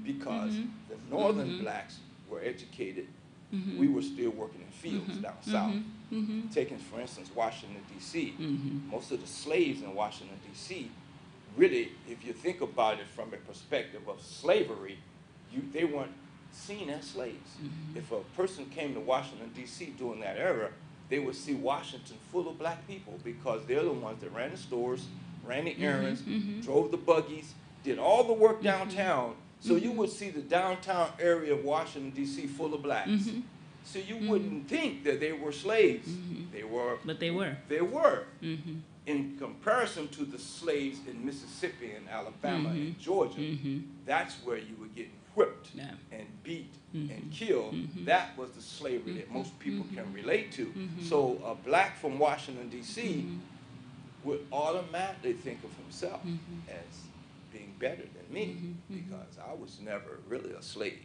because the Northern blacks were educated. We were still working in fields down south. Taking, for instance, Washington, D.C., most of the slaves in Washington, D.C., really, if you think about it from a perspective of slavery, they weren't seen as slaves. If a person came to Washington, D.C. during that era, they would see Washington full of black people because they're the ones that ran the stores, ran the errands, drove the buggies, did all the work downtown. So you would see the downtown area of Washington, D.C. full of blacks. So you wouldn't think that they were slaves. They were. But they were. They were. In comparison to the slaves in Mississippi and Alabama and Georgia, that's where you were getting whipped and beat and killed. That was the slavery that most people can relate to. So a black from Washington, D.C. would automatically think of himself as being better than me because I was never really a slave.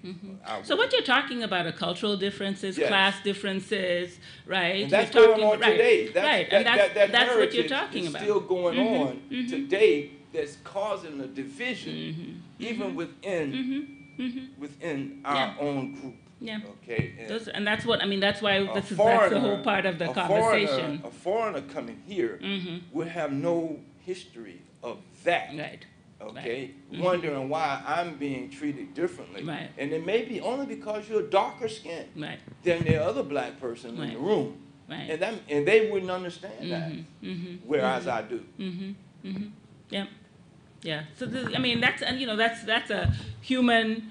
So what you're talking about are cultural differences, class differences, right? And that's going on today. That's what you're talking about. Still going on today that's causing a division even within our own group. Yeah. Okay. And that's what, I mean, that's why that's the whole part of the conversation. A foreigner coming here would have no history of that. Right. Okay, wondering why I'm being treated differently. Right. And it may be only because you're darker skinned than the other black person in the room. Right. And they wouldn't understand that, whereas I do. Yeah. Yeah. So I mean, that's a human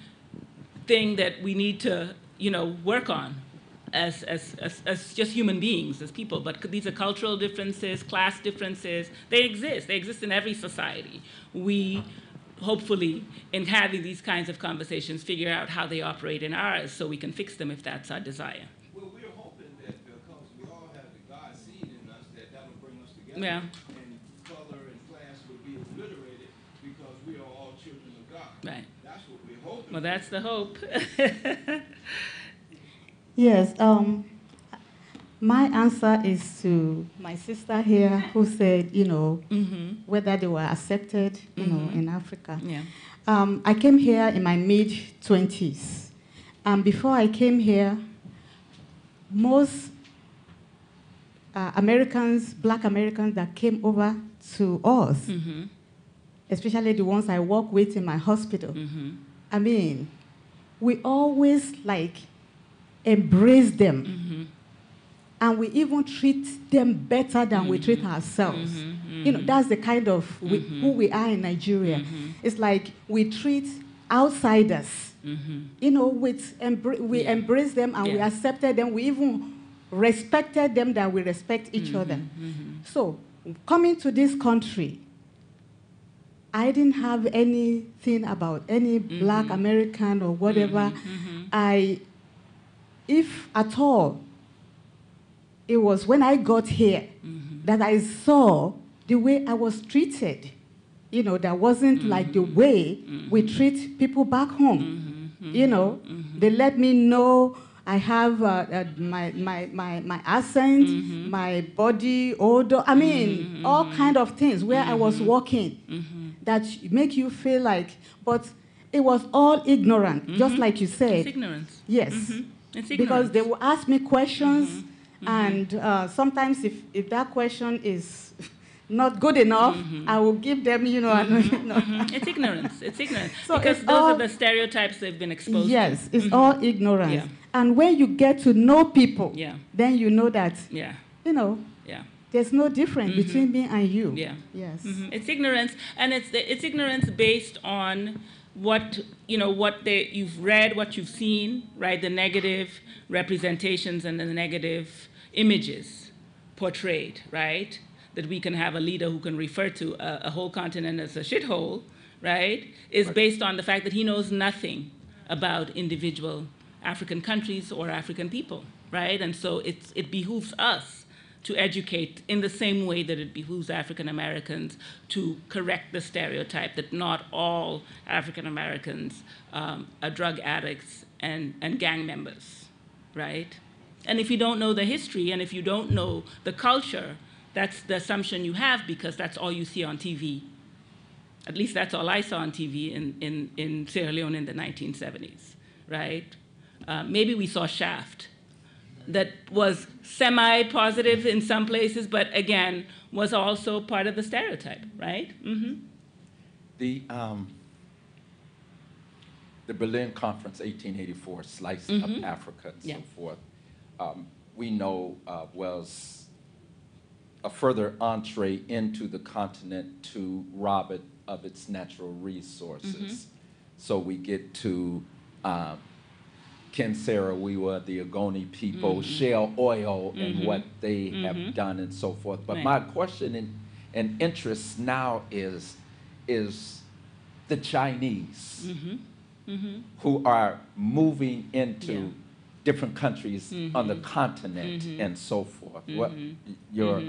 thing that we need to work on as just human beings, as people. But these are cultural differences, class differences. They exist. They exist in every society. We hopefully, in having these kinds of conversations, figure out how they operate in ours so we can fix them if that's our desire. Well, we're hoping that because we all have the God seed in us, that'll bring us together. Yeah. And color and class will be obliterated because we are all children of God. Right. That's what we're hoping. Well, that's the hope. Yes, my answer is to my sister here who said, whether they were accepted, in Africa. Yeah. I came here in my mid-20s. Before I came here, most Black Americans that came over to us, especially the ones I work with in my hospital, I mean, we always embrace them. And we even treat them better than we treat ourselves. That's the kind of who we are in Nigeria. It's like we treat outsiders. We embrace them and we accepted them. We even respected them that we respect each other. So coming to this country, I didn't have anything about any Black American or whatever. If at all, it was when I got here that I saw the way I was treated. You know, that wasn't like the way we treat people back home. You know, they let me know I have my accent, my body odor. I mean, all kind of things where I was walking that make you feel like, but it was all ignorant, just like you said. It's ignorance. Yes. It's ignorance. Because they will ask me questions, and sometimes if that question is not good enough, I will give them, you know. It's ignorance. It's ignorance. So because it's those all, are the stereotypes they've been exposed to. Yes, it's all ignorance. Yeah. And when you get to know people, Yeah. then you know that, Yeah. you know, Yeah. there's no difference between me and you. Yeah. Yes. It's ignorance, and it's ignorance based on what you've read, what you've seen, right? The negative representations and the negative images portrayed, right? That we can have a leader who can refer to a whole continent as a shithole, right? Is based on the fact that he knows nothing about individual African countries or African people, right? And so it behooves us to educate in the same way that it behooves African Americans to correct the stereotype that not all African Americans are drug addicts and gang members, right? And if you don't know the history and if you don't know the culture, that's the assumption you have because that's all you see on TV. At least that's all I saw on TV in Sierra Leone in the 1970s, right? Maybe we saw Shaft, that was semi-positive in some places, but again, was also part of the stereotype, right? The Berlin Conference, 1884, slice of Africa and so forth, we know was a further entree into the continent to rob it of its natural resources. So we get to Kinsarawiwa, the Ogoni people, shale oil and what they have done and so forth. But my question and interest now is the Chinese who are moving into different countries on the continent and so forth. What your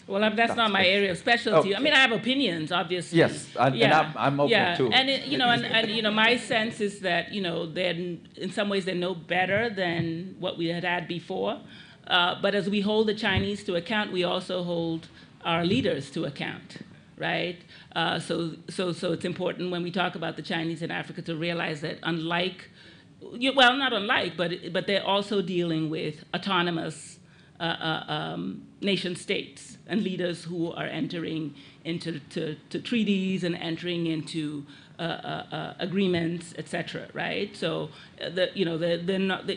well, that's not my area of specialty. I mean, I have opinions, obviously. Yes, and I'm open too. And my sense is that they're in some ways they're no better than what we had before. But as we hold the Chinese to account, we also hold our leaders to account, right? So it's important when we talk about the Chinese in Africa to realize that unlike, well, not unlike, but they're also dealing with autonomous nation states and leaders who are entering into treaties and entering into agreements, etc. Right? So they're not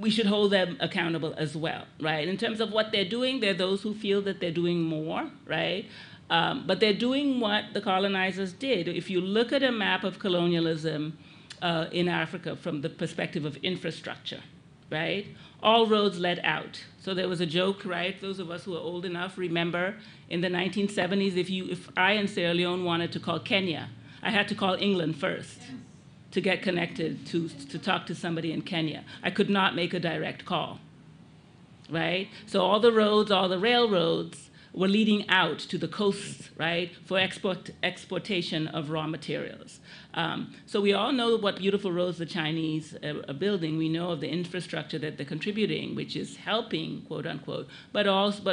we should hold them accountable as well, right? In terms of what they're doing, there are those who feel that they're doing more, right? But they're doing what the colonizers did. If you look at a map of colonialism in Africa from the perspective of infrastructure, right? All roads led out. So there was a joke, right? Those of us who are old enough remember in the 1970s, if I in Sierra Leone wanted to call Kenya, I had to call England first to get connected to talk to somebody in Kenya. I could not make a direct call, right? So all the roads, all the railroads were leading out to the coasts, right, for exportation of raw materials. So we all know what beautiful roads the Chinese are building. We know of the infrastructure that they're contributing, which is helping, quote unquote. But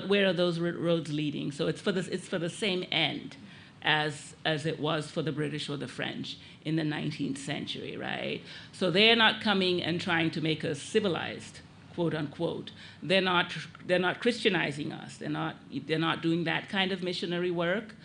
where are those roads leading? So it's for the same end as it was for the British or the French in the 19th century, right? So they're not coming and trying to make us civilized, quote unquote. They're not Christianizing us. They're not doing that kind of missionary work.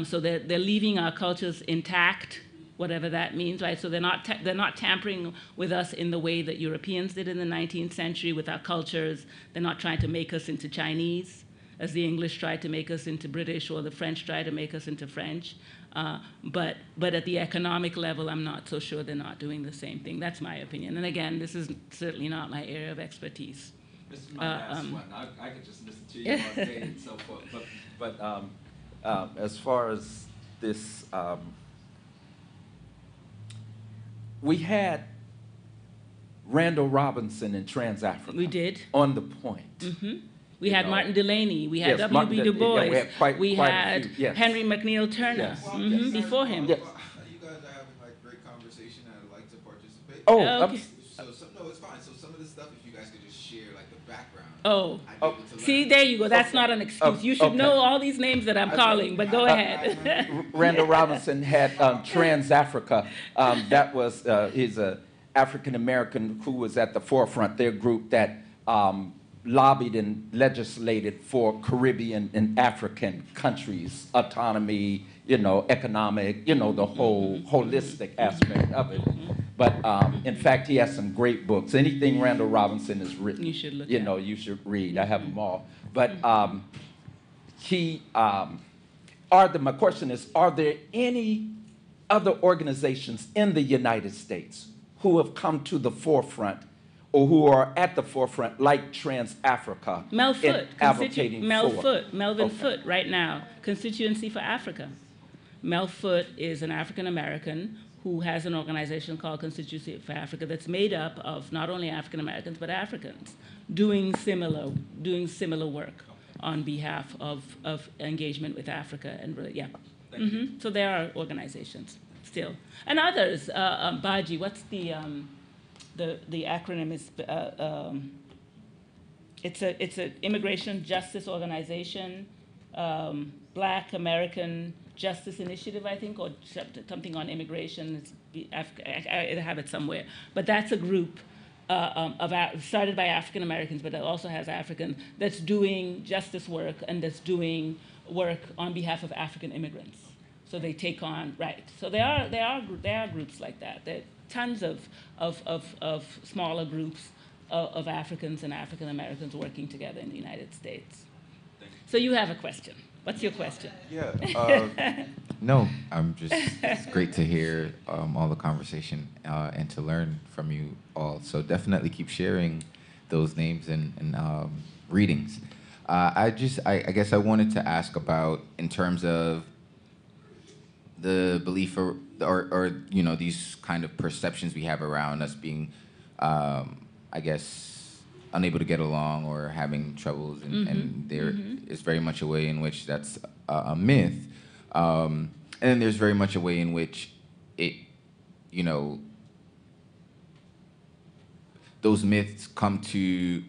So they're leaving our cultures intact, whatever that means, right? So they're not tampering with us in the way that Europeans did in the 19th century with our cultures. They're not trying to make us into Chinese, as the English tried to make us into British or the French tried to make us into French. But at the economic level, I'm not so sure they're not doing the same thing. That's my opinion. And again, this is certainly not my area of expertise. This is my last one. I could just listen to you all day and so forth. But as far as this, we had Randall Robinson in Trans-Africa. We did. On the point. We had Martin Delaney. We had Yes, W.B. Du Bois. yeah, we had quite we a had few, yes. Henry McNeil Turner Yes. before him. Yes. You guys are having like great conversation. I'd like to participate. Oh, Okay. No, it's fine. So some of this stuff, if you guys could just share like the background. Oh. I'd be able to learn. See, there you go. That's not an excuse. You should Okay. know all these names that I'm calling, but go ahead. Randall Robinson had Trans-Africa. That was, he's an African-American who was at the forefront, their group that lobbied and legislated for Caribbean and African countries, autonomy, economic, the whole holistic aspect of it. But in fact, he has some great books. Anything Randall Robinson has written, You should look at. you should read. I have them all. But my question is, are there any other organizations in the United States who have come to the forefront or who are at the forefront, like Trans-Africa, Mel in Foote, advocating for? Melvin Okay. Foote, right now, Constituency for Africa. Mel Foote is an African-American who has an organization called Constituency for Africa that's made up of not only African-Americans, but Africans doing similar work on behalf of engagement with Africa. And really, yeah. So there are organizations still. And others, Baji, what's the acronym is, it's an immigration justice organization, Black American Justice Initiative, I think, or something on immigration. I have it somewhere. But that's a group started by African Americans, but that also has African, that's doing justice work and that's doing work on behalf of African immigrants. So they take on, right. So there are groups like that. There are tons of smaller groups of Africans and African Americans working together in the United States. So you have a question. What's your question? Yeah. No, it's great to hear all the conversation and to learn from you all. So definitely keep sharing those names and readings. I guess I wanted to ask about, in terms of the belief or these kind of perceptions we have around us being, I guess, unable to get along or having troubles, and there is very much a way in which that's a myth, and then there's very much a way in which it, those myths come to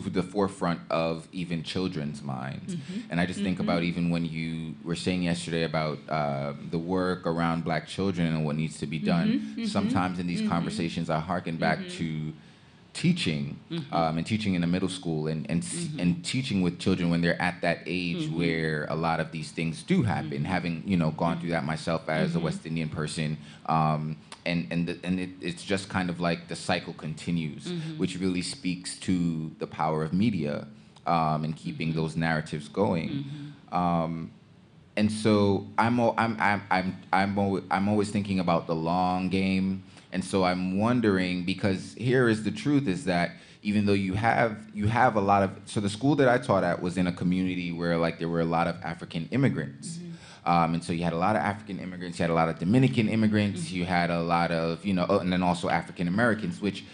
the forefront of even children's minds. And I just think about, even when you were saying yesterday about the work around Black children and what needs to be done, sometimes in these conversations I harken back to teaching, and teaching in a middle school, and teaching with children when they're at that age where a lot of these things do happen, having gone through that myself as a West Indian person, it's just kind of like the cycle continues, which really speaks to the power of media and keeping those narratives going. And so I'm always thinking about the long game. And so I'm wondering, because here is the truth, is that even though you have a lot of, so the school that I taught at was in a community where there were a lot of African immigrants. And so you had a lot of African immigrants, you had a lot of Dominican immigrants, you had a lot of, and then also African Americans, which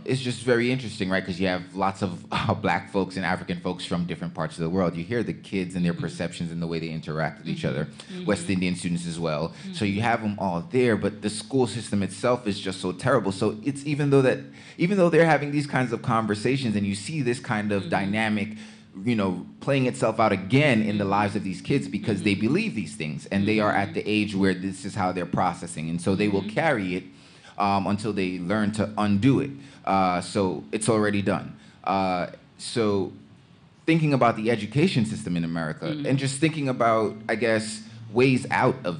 is just very interesting, right? Because you have lots of Black folks and African folks from different parts of the world. You hear the kids and their perceptions and the way they interact with each other, West Indian students as well. So you have them all there, but the school system itself is just so terrible. So it's even though they're having these kinds of conversations and you see this kind of dynamic, playing itself out again in the lives of these kids, because they believe these things and they are at the age where this is how they're processing, and so they will carry it until they learn to undo it. So it's already done. So thinking about the education system in America, and just thinking about, I guess, ways out of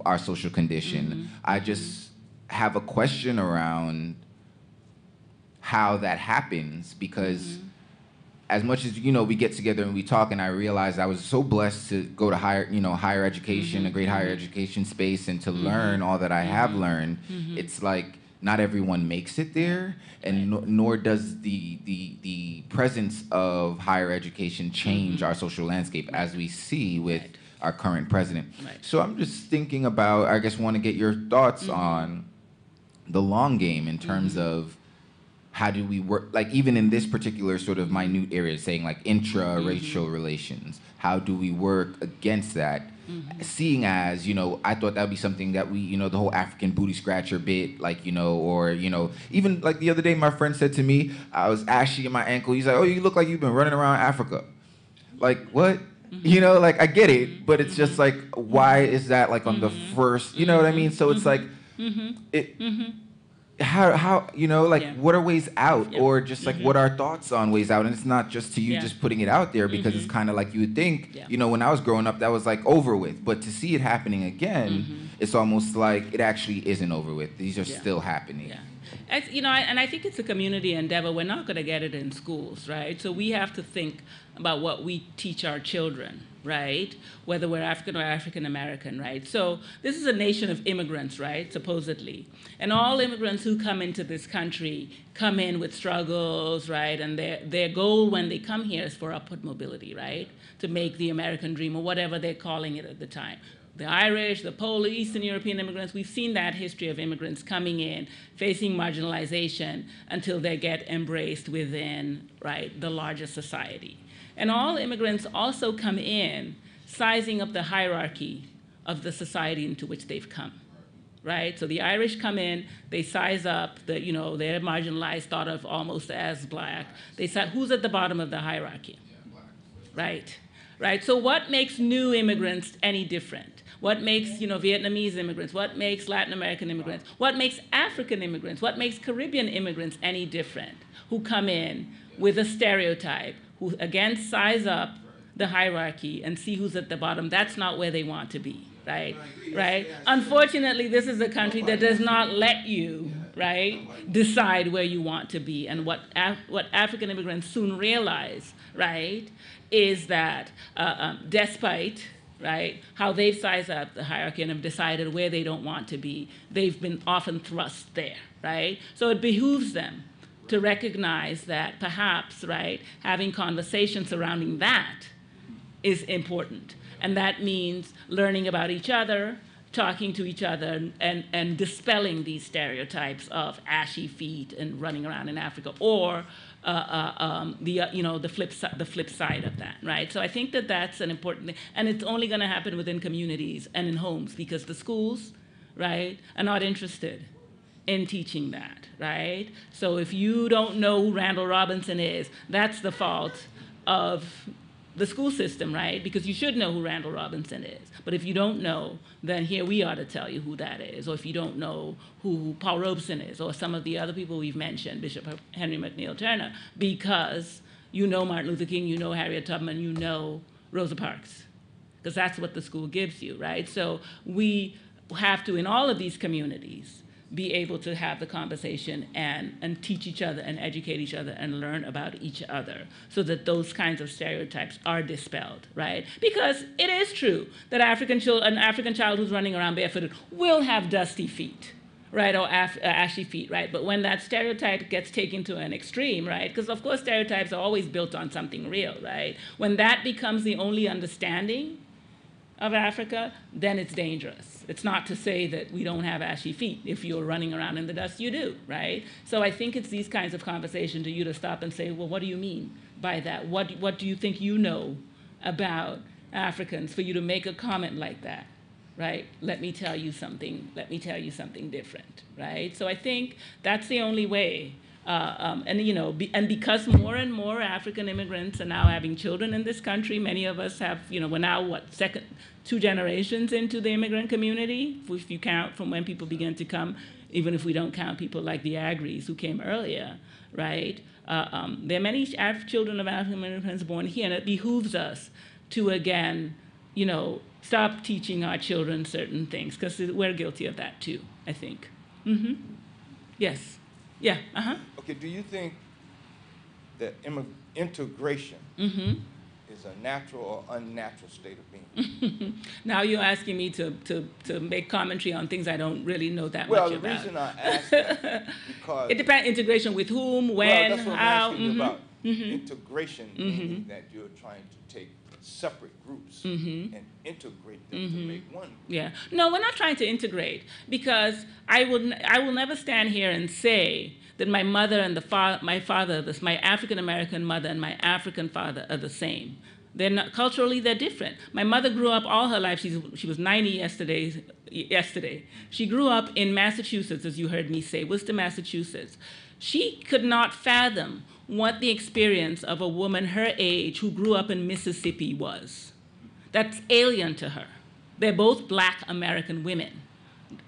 our social condition, I just have a question around how that happens, because as much as we get together and we talk, and I realized I was so blessed to go to higher education, a great higher education space, and to learn all that I have learned. It's like not everyone makes it there, and nor does the presence of higher education change our social landscape, as we see with our current president. So I'm just thinking about, I guess, want to get your thoughts on the long game in terms of how do we work, like even in this particular sort of minute area, saying like intra-racial relations, how do we work against that? Seeing as, I thought that would be something that we, the whole African booty scratcher bit, like, or, even like the other day, my friend said to me, I was ashy in my ankle. He's like, oh, you look like you've been running around Africa. Like, what? Like I get it, but it's just like, why is that like on the first, you know what I mean? So it's like, how what are ways out, or just like what are thoughts on ways out? And it's not just to you just putting it out there, because it's kind of like you would think, when I was growing up, that was like over with, but to see it happening again, it's almost like it actually isn't over with. These are still happening. It's, and I think it's a community endeavor. We're not going to get it in schools, right? So we have to think about what we teach our children, right? Whether we're African or African American, right? So this is a nation of immigrants, right? Supposedly. And all immigrants who come into this country come in with struggles, right? And their goal when they come here is for upward mobility, right? To make the American dream, or whatever they're calling it at the time. The Irish, the Polish, Eastern European immigrants, we've seen that history of immigrants coming in, facing marginalization until they get embraced within, right, the larger society. And all immigrants also come in sizing up the hierarchy of the society into which they've come, right? So the Irish come in, they size up, they're marginalized, thought of almost as black. They say, who's at the bottom of the hierarchy? Right, right. So what makes new immigrants any different? What makes, Vietnamese immigrants? What makes Latin American immigrants? What makes African immigrants? What makes Caribbean immigrants any different? Who come in with a stereotype, who again size up the hierarchy and see who's at the bottom. That's not where they want to be, right? Right? Unfortunately, this is a country that does not let you, right, decide where you want to be. And what African immigrants soon realize, right, is that despite, right, how they've sized up the hierarchy and have decided where they don't want to be, they've been often thrust there, right? So it behooves them to recognize that perhaps, right, having conversations surrounding that is important. And that means learning about each other, talking to each other, and dispelling these stereotypes of ashy feet and running around in Africa, or the flip side of that, right? So I think that that's an important thing, and it's only going to happen within communities and in homes, because the schools, right, are not interested in teaching that, right? So if you don't know who Randall Robinson is, that's the fault of the school system, right? Because you should know who Randall Robinson is. But if you don't know, then here we are to tell you who that is. Or if you don't know who Paul Robeson is, or some of the other people we've mentioned, Bishop Henry McNeil Turner, because you know Martin Luther King, you know Harriet Tubman, you know Rosa Parks, because that's what the school gives you, right? So we have to, in all of these communities, be able to have the conversation and teach each other and educate each other and learn about each other, so that those kinds of stereotypes are dispelled, right? Because it is true that an African child who's running around barefooted will have dusty feet, right, or ashy feet, right? But when that stereotype gets taken to an extreme, right, because of course stereotypes are always built on something real, right? When that becomes the only understanding of Africa, then it's dangerous. It's not to say that we don't have ashy feet. If you're running around in the dust, you do, right? So I think it's these kinds of conversations to you to stop and say, well, what do you mean by that? What do you think you know about Africans for you to make a comment like that, right? Let me tell you something different, right? So I think that's the only way. And because more and more African immigrants are now having children in this country, many of us have, we're now, two generations into the immigrant community, if you count from when people began to come, even if we don't count people like the Agries who came earlier, right? There are many children of African immigrants born here, and it behooves us to, again, stop teaching our children certain things, because we're guilty of that too, I think. Mm-hmm. Yes. Yeah, Okay, do you think that integration is a natural or unnatural state of being? Now you're asking me to make commentary on things I don't really know that much about. Well, the reason I ask that, because... It depends, integration with whom, when, that's what how. I'm asking you about. Integration, meaning that you're trying to take separate groups and integrate them to make one group. Yeah. No, we're not trying to integrate, because I will never stand here and say that my mother and my father, my African American mother and my African father are the same. They're not, culturally, they're different. My mother grew up all her life. She was 90 yesterday. She grew up in Massachusetts, as you heard me say, Worcester, Massachusetts. She could not fathom what the experience of a woman her age who grew up in Mississippi was. That's alien to her. They're both Black American women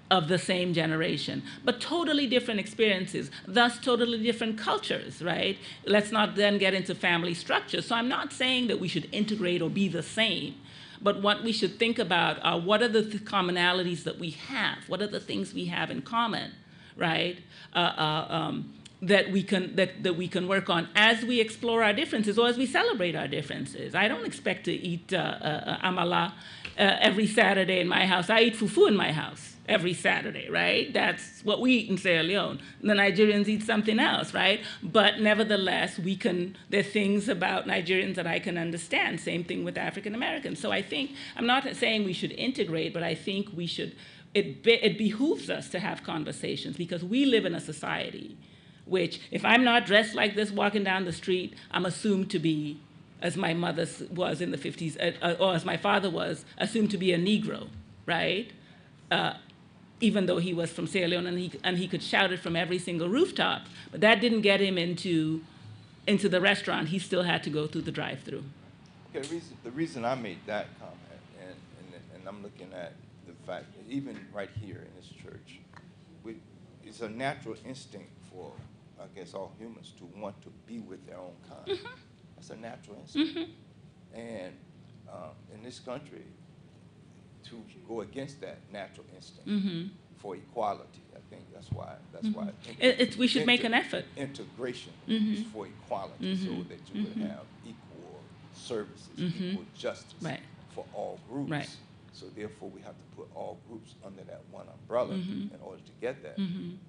of the same generation, but totally different experiences, thus totally different cultures, right? Let's not then get into family structures. So I'm not saying that we should integrate or be the same, but what we should think about are what are the commonalities that we have? What are the things we have in common, right? That we can work on as we explore our differences or as we celebrate our differences. I don't expect to eat amala every Saturday in my house. I eat fufu in my house every Saturday, right? That's what we eat in Sierra Leone. The Nigerians eat something else, right? But nevertheless, there are things about Nigerians that I can understand. Same thing with African Americans. So I think, I'm not saying we should integrate, but I think we should, it behooves us to have conversations, because we live in a society which, if I'm not dressed like this walking down the street, I'm assumed to be, as my mother was in the 50s, or as my father was, assumed to be a Negro, right? Even though he was from Sierra Leone and he could shout it from every single rooftop. But that didn't get him into the restaurant. He still had to go through the drive-through. Okay, the reason I made that comment, and I'm looking at the fact that even right here in this church, it's a natural instinct for, I guess, all humans to want to be with their own kind. That's a natural instinct. And in this country, to go against that natural instinct for equality, I think that's why we should make an effort. Integration is for equality, so that you would have equal services, equal justice for all groups. Right. So therefore, we have to put all groups under that one umbrella in order to get that.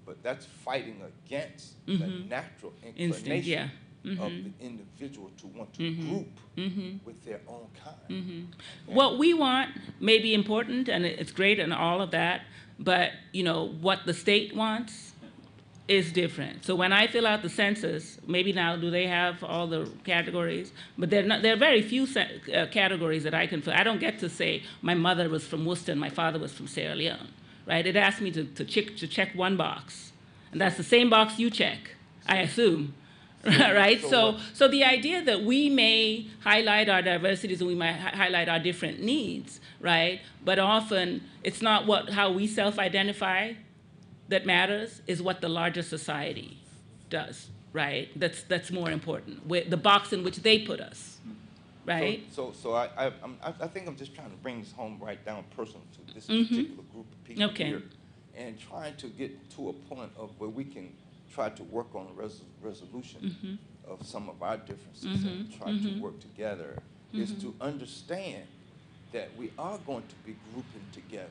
But that's fighting against the natural inclination of the individual to want to group with their own kind. What we want may be important, and it's great and all of that, but what the state wants is different. So when I fill out the census, maybe now do they have all the categories? But there are very few categories that I can fill. I don't get to say my mother was from Worcester and my father was from Sierra Leone, right? It asks me to check one box, and that's the same box you check, I assume. Right? So the idea that we may highlight our diversities and we might highlight our different needs, right? But often it's not how we self-identify that matters, is what the larger society does, right? That's more important. The box in which they put us, right? So I think I'm just trying to bring this home right down personal to this particular group of people here, and trying to get to a point of where we can try to work on a resolution of some of our differences and try to work together, is to understand that we are going to be grouping together.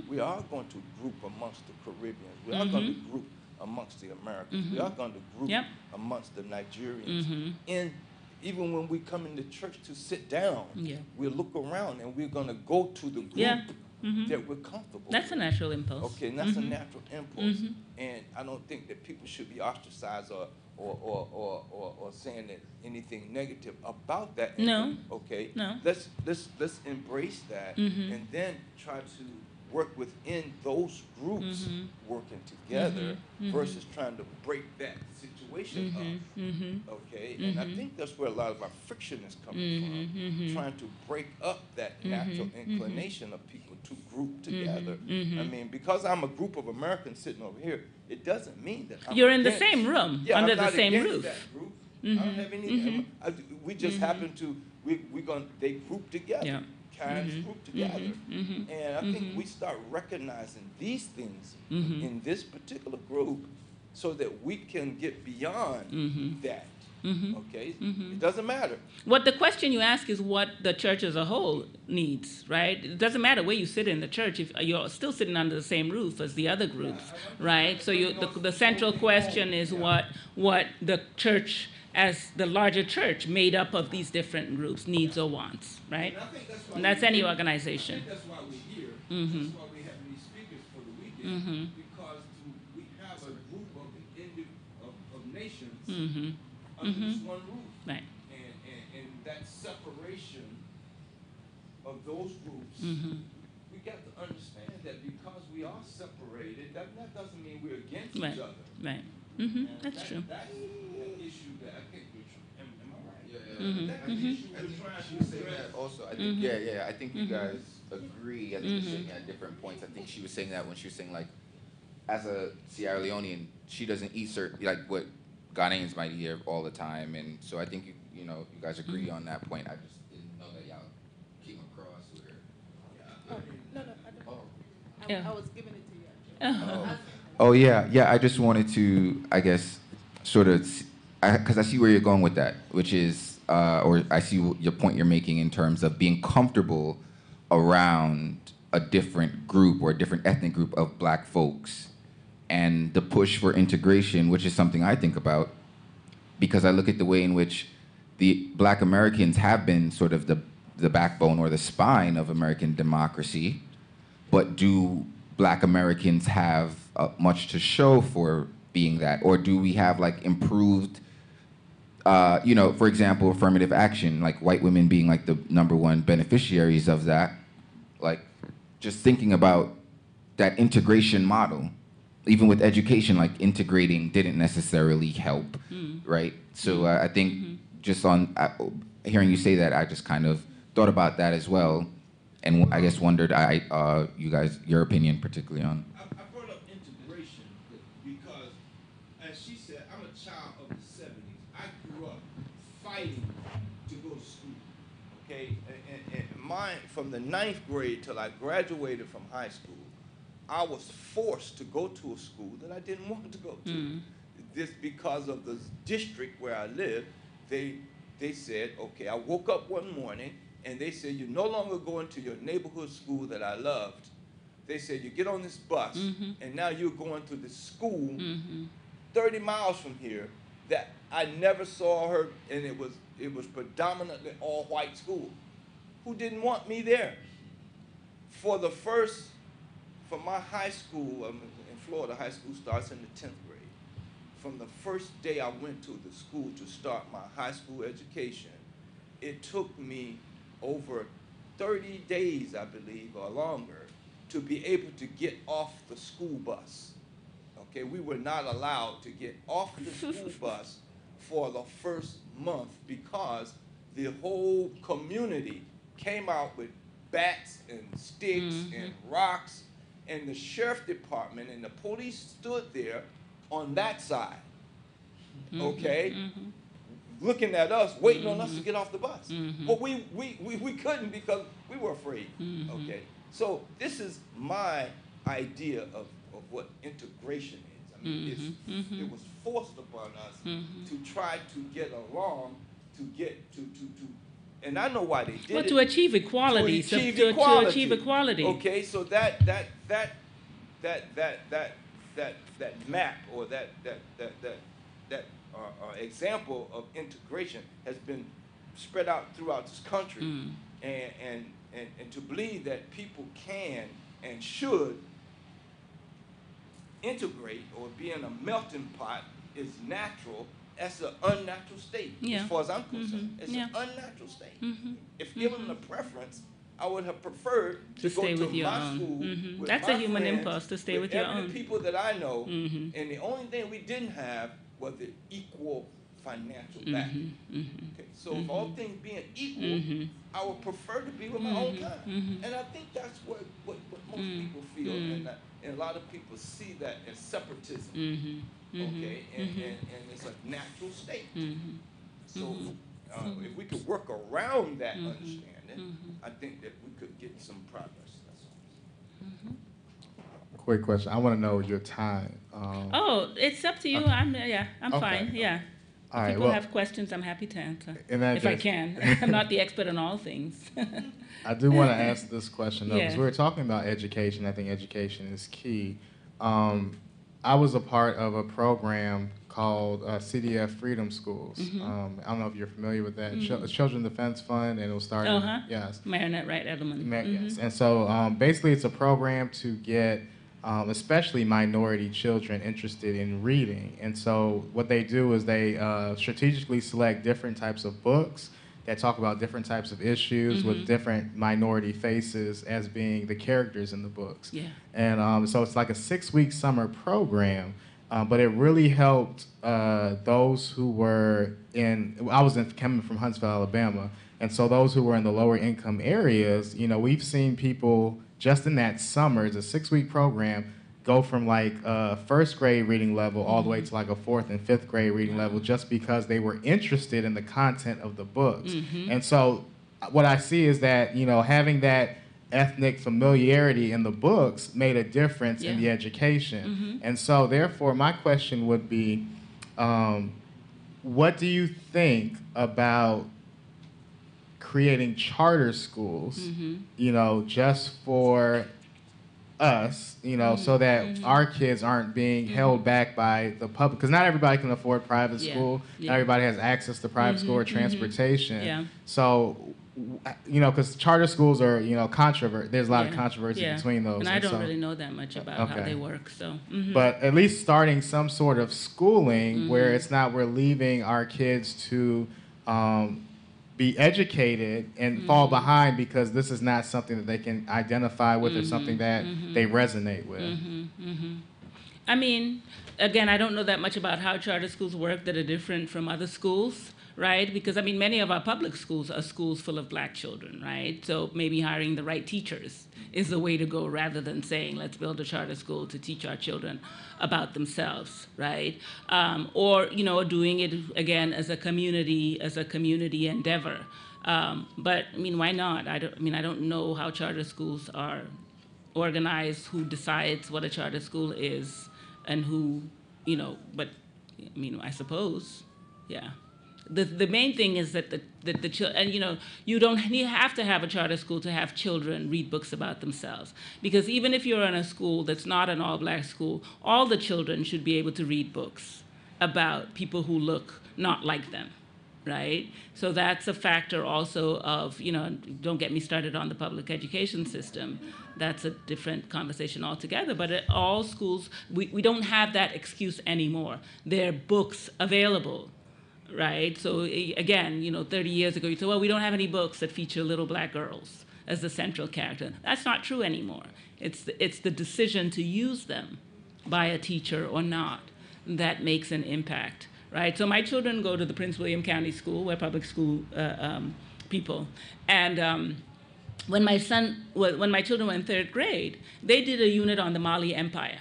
We are going to group amongst the Caribbeans. We are going to group amongst the Americans. We are going to group amongst the Nigerians. And even when we come into church to sit down, we'll look around and we're going to go to the group that we're comfortable That's with. a natural impulse. Okay, and that's a natural impulse. And I don't think that people should be ostracized or saying that anything negative about that. No. Okay. No. Let's embrace that and then try to work within those groups working together versus trying to break that situation up. Okay. And I think that's where a lot of our friction is coming from, trying to break up that natural inclination of people to group together. I mean, because I'm a group of Americans sitting over here, it doesn't mean that You're in the same room, under the same roof. That group. I don't have any. We just happen to. They group together. Kinds group together, and I think we start recognizing these things in this particular group, so that we can get beyond that. Okay, it doesn't matter. What the question you ask is what the church as a whole needs, right? It doesn't matter where you sit in the church if you're still sitting under the same roof as the other groups, right? So the central question is what the church as the larger church made up of these different groups, needs or wants, right? And I think that's why And that's any I organization. think that's why we're here. Mhm. That's why we have these speakers for the weekend. Mhm. Because we have a group of nations Mhm. under this Mhm. one roof. Right. And that separation of those groups, Mhm. we got to understand that because we are separated, that doesn't mean we're against Right. each other. Right. Mhm. And That's true. That's an issue that I think am I right? Mhm. That's the Mhm. issue I we're think trying she to was saying address. that also. I think, I think you guys agree. I think you're saying Mhm. at different points. I think she was saying that when she was saying, like, as a Sierra Leonean, she doesn't eat certain, like, what Ghanaians might eat here all the time. And so I think, you guys agree on that point. I just didn't know that y'all came across where. No, I don't. Yeah. I was giving it to you. Oh, yeah. I just wanted to, I guess, sort of, because I see where you're going with that, which is, or I see your point you're making in terms of being comfortable around a different group or a different ethnic group of black folks, and the push for integration, which is something I think about, because I look at the way in which the black Americans have been sort of the backbone or the spine of American democracy, but do black Americans have much to show for being that? Or do we have like improved, for example, affirmative action, like white women being like the #1 beneficiaries of that? Like just thinking about that integration model, even with education, like integrating didn't necessarily help, right? So I think just on hearing you say that, I just kind of thought about that as well, and I guess wondered, you guys, your opinion particularly on. I brought up integration because, as she said, I'm a child of the 70s. I grew up fighting to go to school, okay? And mine, from the 9th grade till I graduated from high school, I was forced to go to a school that I didn't want to go to. This because of the district where I lived, they said, okay, I woke up one morning and they said, you're no longer going to your neighborhood school that I loved. They said, you get on this bus and now you're going to this school 30 miles from here that I never saw her, and it was predominantly all white school. Who didn't want me there? For my high school, in Florida, high school starts in the 10th grade. From the first day I went to the school to start my high school education, it took me over 30 days, I believe, or longer, to be able to get off the school bus. Okay, we were not allowed to get off the school bus for the first month because the whole community came out with bats and sticks and rocks, and the sheriff department and the police stood there on that side, okay, looking at us, waiting on us to get off the bus. But we couldn't because we were afraid, okay? So this is my idea of what integration is. I mean, it was forced upon us to try to get along, to get to and I know why they did it. But to achieve equality, To achieve to achieve equality. Okay, so that map or that example of integration has been spread out throughout this country, and to believe that people can and should integrate or be in a melting pot is natural. That's an unnatural state, as far as I'm concerned. It's an unnatural state. If given a preference, I would have preferred to go stay to with your my own. school with That's my a human friends, impulse to stay with your every own. people that I know, and the only thing we didn't have was the equal financial backing. Okay, so if all things being equal, I would prefer to be with my own kind, and I think that's what most people feel, and a lot of people see that as separatism. Okay, and it's a natural state. So if we could work around that understanding, I think that we could get some progress. That's all. Quick question. I want to know your time. Oh, it's up to you. I'm Okay. fine. Yeah. All If right. people Well, have questions, I'm happy to answer. in that If I case- can. I'm not the expert on all things. I do want to ask this question, though, because Yeah. we were talking about education. I think education is key. I was a part of a program called CDF Freedom Schools. I don't know if you're familiar with that. Children Defense Fund, and it was started. Yes. Marinette Wright Edelman. Yes. And so basically, it's a program to get especially minority children interested in reading. And so what they do is they strategically select different types of books that talk about different types of issues with different minority faces as being the characters in the books. Yeah. And so it's like a 6-week summer program, but it really helped those who were coming from Huntsville, Alabama, and so those who were in the lower income areas, you know, we've seen people just in that summer, it's a 6-week program, go from like first grade reading level all the way to like a 4th and 5th grade reading level just because they were interested in the content of the books. And so what I see is that, you know, having that ethnic familiarity in the books made a difference in the education. And so therefore my question would be, what do you think about creating charter schools, you know, just for us, you know, so that our kids aren't being held back by the public, because not everybody can afford private school. Not everybody has access to private school or transportation. So, you know, because charter schools are, you know, there's a lot of controversy between those. And I don't really know that much about how they work, so. But at least starting some sort of schooling where it's not we're leaving our kids to be educated and fall behind because this is not something that they can identify with or something that they resonate with. I mean, again, I don't know that much about how charter schools work that are different from other schools, right? Because, I mean, many of our public schools are schools full of black children, right? So maybe hiring the right teachers is the way to go rather than saying, let's build a charter school to teach our children about themselves, right? Or, you know, doing it, again, as a community endeavor. But, I mean, why not? I don't know how charter schools are organized, who decides what a charter school is, and who, you know, but, I mean, I suppose, yeah. The main thing is that the children, and you know, you don't have to have a charter school to have children read books about themselves. Because even if you're in a school that's not an all-black school, all the children should be able to read books about people who look not like them, right? So that's a factor also of, you know, don't get me started on the public education system. That's a different conversation altogether. But at all schools, we don't have that excuse anymore. There are books available. Right? So again, you know, 30 years ago, you say, well, we don't have any books that feature little black girls as the central character. That's not true anymore. It's the decision to use them by a teacher or not that makes an impact, right? So my children go to the Prince William County School. We're public school people. And when my children were in 3rd grade, they did a unit on the Mali Empire,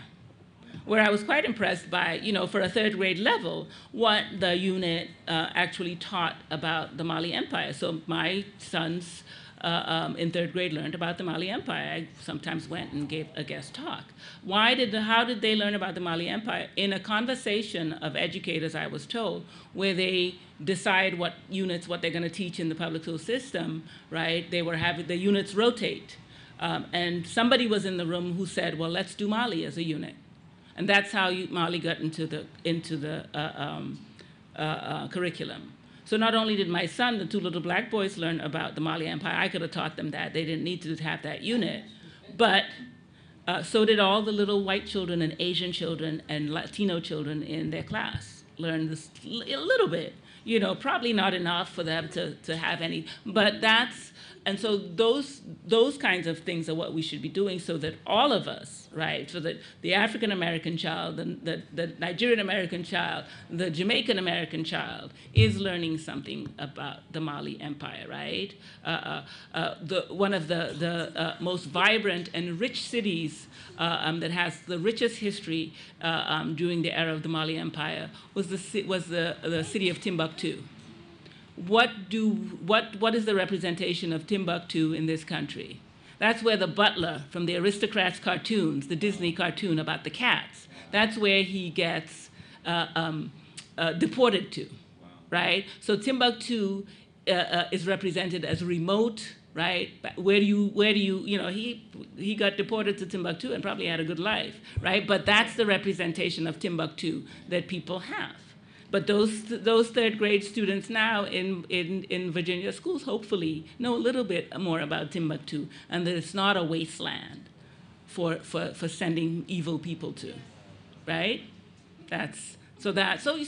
where I was quite impressed by, you know, for a 3rd grade level, what the unit actually taught about the Mali Empire. So my sons in 3rd grade learned about the Mali Empire. I sometimes went and gave a guest talk. How did they learn about the Mali Empire? In a conversation of educators, I was told, where they decide what they're going to teach in the public school system, right? They were having the units rotate. And somebody was in the room who said, well, let's do Mali as a unit. And that's how Mali got into the curriculum. So not only did my son, the 2 little black boys, learn about the Mali Empire, I could have taught them that. They didn't need to have that unit. But so did all the little white children and Asian children and Latino children in their class. Learn this a little bit. You know, probably not enough for them to have any, but that's, and so those kinds of things are what we should be doing so that all of us, right, so that the African American child, the Nigerian American child, the Jamaican American child is learning something about the Mali Empire, right? One of the most vibrant and rich cities that has the richest history during the era of the Mali Empire was the city of Timbuktu. What is the representation of Timbuktu in this country? That's where the butler from the Aristocrats cartoons, the Disney cartoon about the cats, that's where he gets deported to, right? So Timbuktu is represented as remote, right? Where do you, you know, he got deported to Timbuktu and probably had a good life, right? But that's the representation of Timbuktu that people have. But those third grade students now in Virginia schools hopefully know a little bit more about Timbuktu, and that it's not a wasteland for sending evil people to, right? That's so that's I'm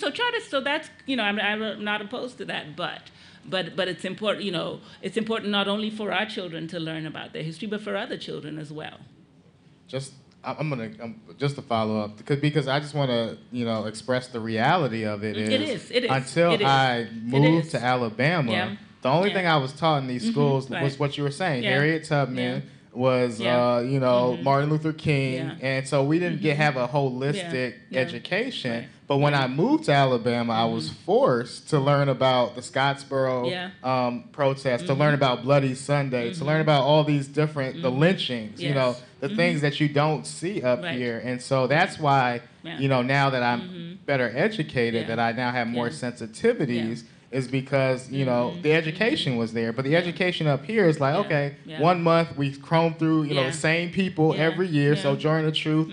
not opposed to that, but it's important, it's important not only for our children to learn about their history, but for other children as well. Just to follow up, because I just want to, express the reality of it. It is. Until I moved to Alabama, the only thing I was taught in these schools was what you were saying. Harriet Tubman was, Martin Luther King, and so we didn't have a holistic education. Right. But when I moved to Alabama, I was forced to learn about the Scottsboro protests, to learn about Bloody Sunday, to learn about all these different, the lynchings, the things that you don't see up here. And so that's why, now that I'm better educated, that I now have more sensitivities, is because, the education was there. But the education up here is like, okay, 1 month we comb through, the same people every year. So Journey of Truth,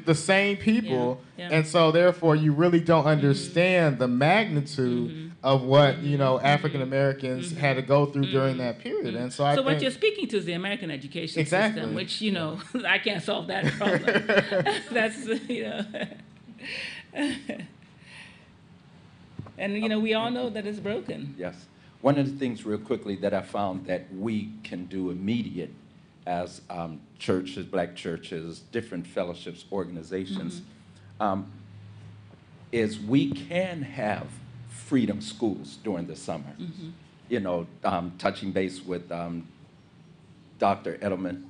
the same people. And so therefore you really don't understand the magnitude of what, African Americans had to go through during that period. And so I think what you're speaking to is the American education system, which, I can't solve that problem. That's, and, we all know that it's broken. Yes. One of the things real quickly that I found that we can do immediate as churches, black churches, different fellowships, organizations, is we can have freedom schools during the summer. Touching base with Dr. Edelman,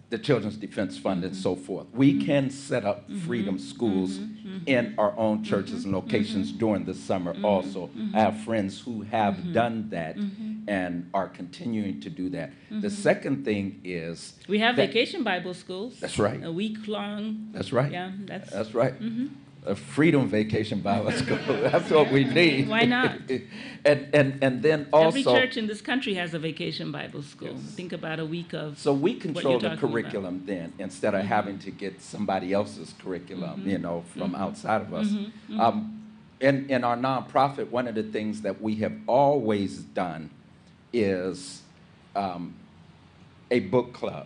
the Children's Defense Fund and so forth. We can set up freedom schools in our own churches and locations during the summer also. I have friends who have done that and are continuing to do that. The second thing is... We have vacation Bible schools. That's right. A week long. That's right. Yeah, that's right. A freedom vacation Bible school. That's what we need. Why not? and then also... Every church in this country has a vacation Bible school. Yes. Think about a week of... So we control the curriculum then, instead of having to get somebody else's curriculum, from outside of us. In our nonprofit, one of the things that we have always done is a book club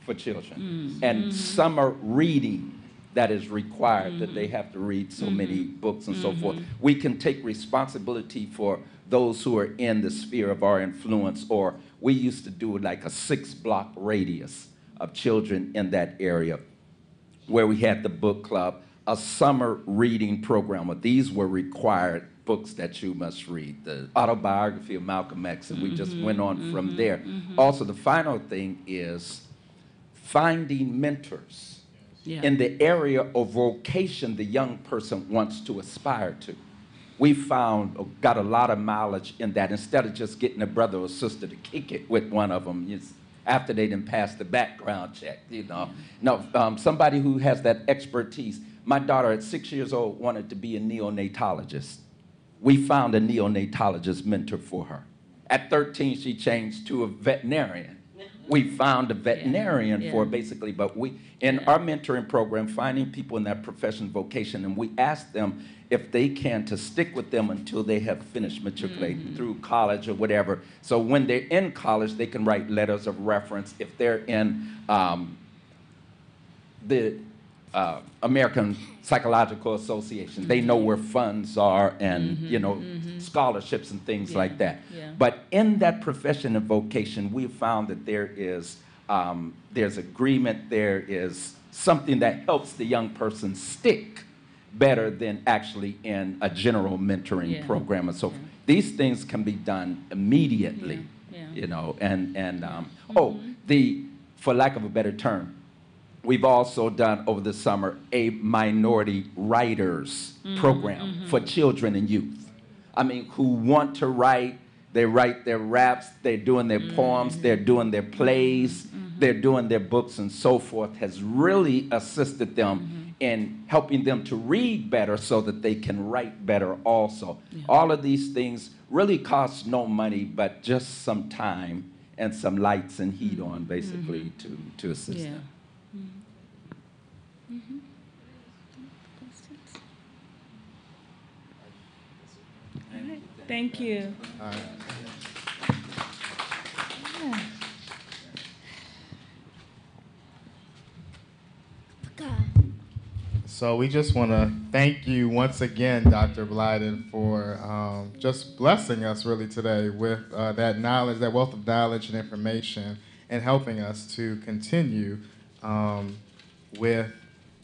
for children and summer reading that is required, that they have to read so many books and so forth. We can take responsibility for those who are in the sphere of our influence, or we used to do like a 6-block radius of children in that area where we had the book club, a summer reading program. These were required books that you must read, the autobiography of Malcolm X, and we just went on from there. Also, the final thing is finding mentors in the area of vocation the young person wants to aspire to. We got a lot of mileage in that. Instead of just getting a brother or sister to kick it with one of them after they done passed the background check, No, somebody who has that expertise. My daughter at 6 years old wanted to be a neonatologist. We found a neonatologist mentor for her. At 13, she changed to a veterinarian. We found a veterinarian for basically, but in our mentoring program, finding people in that profession, vocation, and we ask them if they can to stick with them until they have finished matriculating through college or whatever. So when they're in college, they can write letters of reference. If they're in the American Psychological Association, they know where funds are and scholarships and things like that. But in that profession and vocation, we found that there's agreement, there is something that helps the young person stick better than actually in a general mentoring program and so forth. These things can be done immediately, for lack of a better term, we've also done over the summer a minority writers program for children and youth. I mean, who want to write, they write their raps, they're doing their poems, they're doing their plays, they're doing their books and so forth, has really assisted them in helping them to read better so that they can write better also. All of these things really cost no money, but just some time and some lights and heat on, basically, to assist them. Thank you. All right. So we just want to thank you once again, Dr. Blyden, for just blessing us really today with that knowledge, that wealth of knowledge and information, and helping us to continue with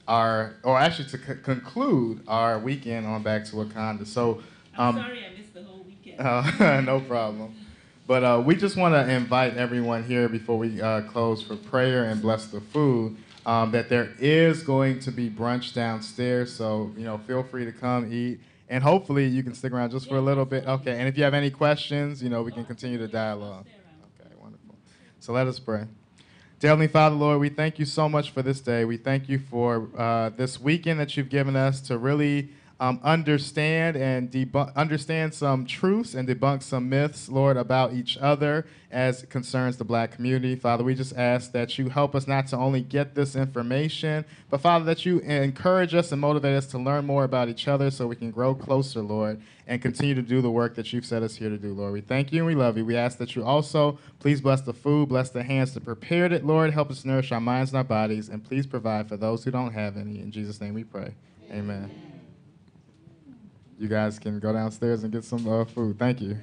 our, or actually to conclude our weekend on Back to Wakanda. So, I'm sorry I missed the whole weekend. no problem. But we just want to invite everyone here before we close for prayer and bless the food. That there is going to be brunch downstairs, so feel free to come eat, and hopefully you can stick around just for a little bit. Okay, and if you have any questions, we can continue to dialogue. Okay, wonderful. So let us pray. Dear Heavenly Father, Lord, we thank you so much for this day. We thank you for this weekend that you've given us to really understand and understand some truths and debunk some myths, Lord, about each other as it concerns the Black community. Father, we just ask that you help us not to only get this information, but Father, that you encourage us and motivate us to learn more about each other so we can grow closer, Lord, and continue to do the work that you've set us here to do, Lord. We thank you and we love you. We ask that you also please bless the food, bless the hands that prepared it, Lord. Help us nourish our minds and our bodies, and please provide for those who don't have any. In Jesus' name we pray. Amen. You guys can go downstairs and get some food. Thank you.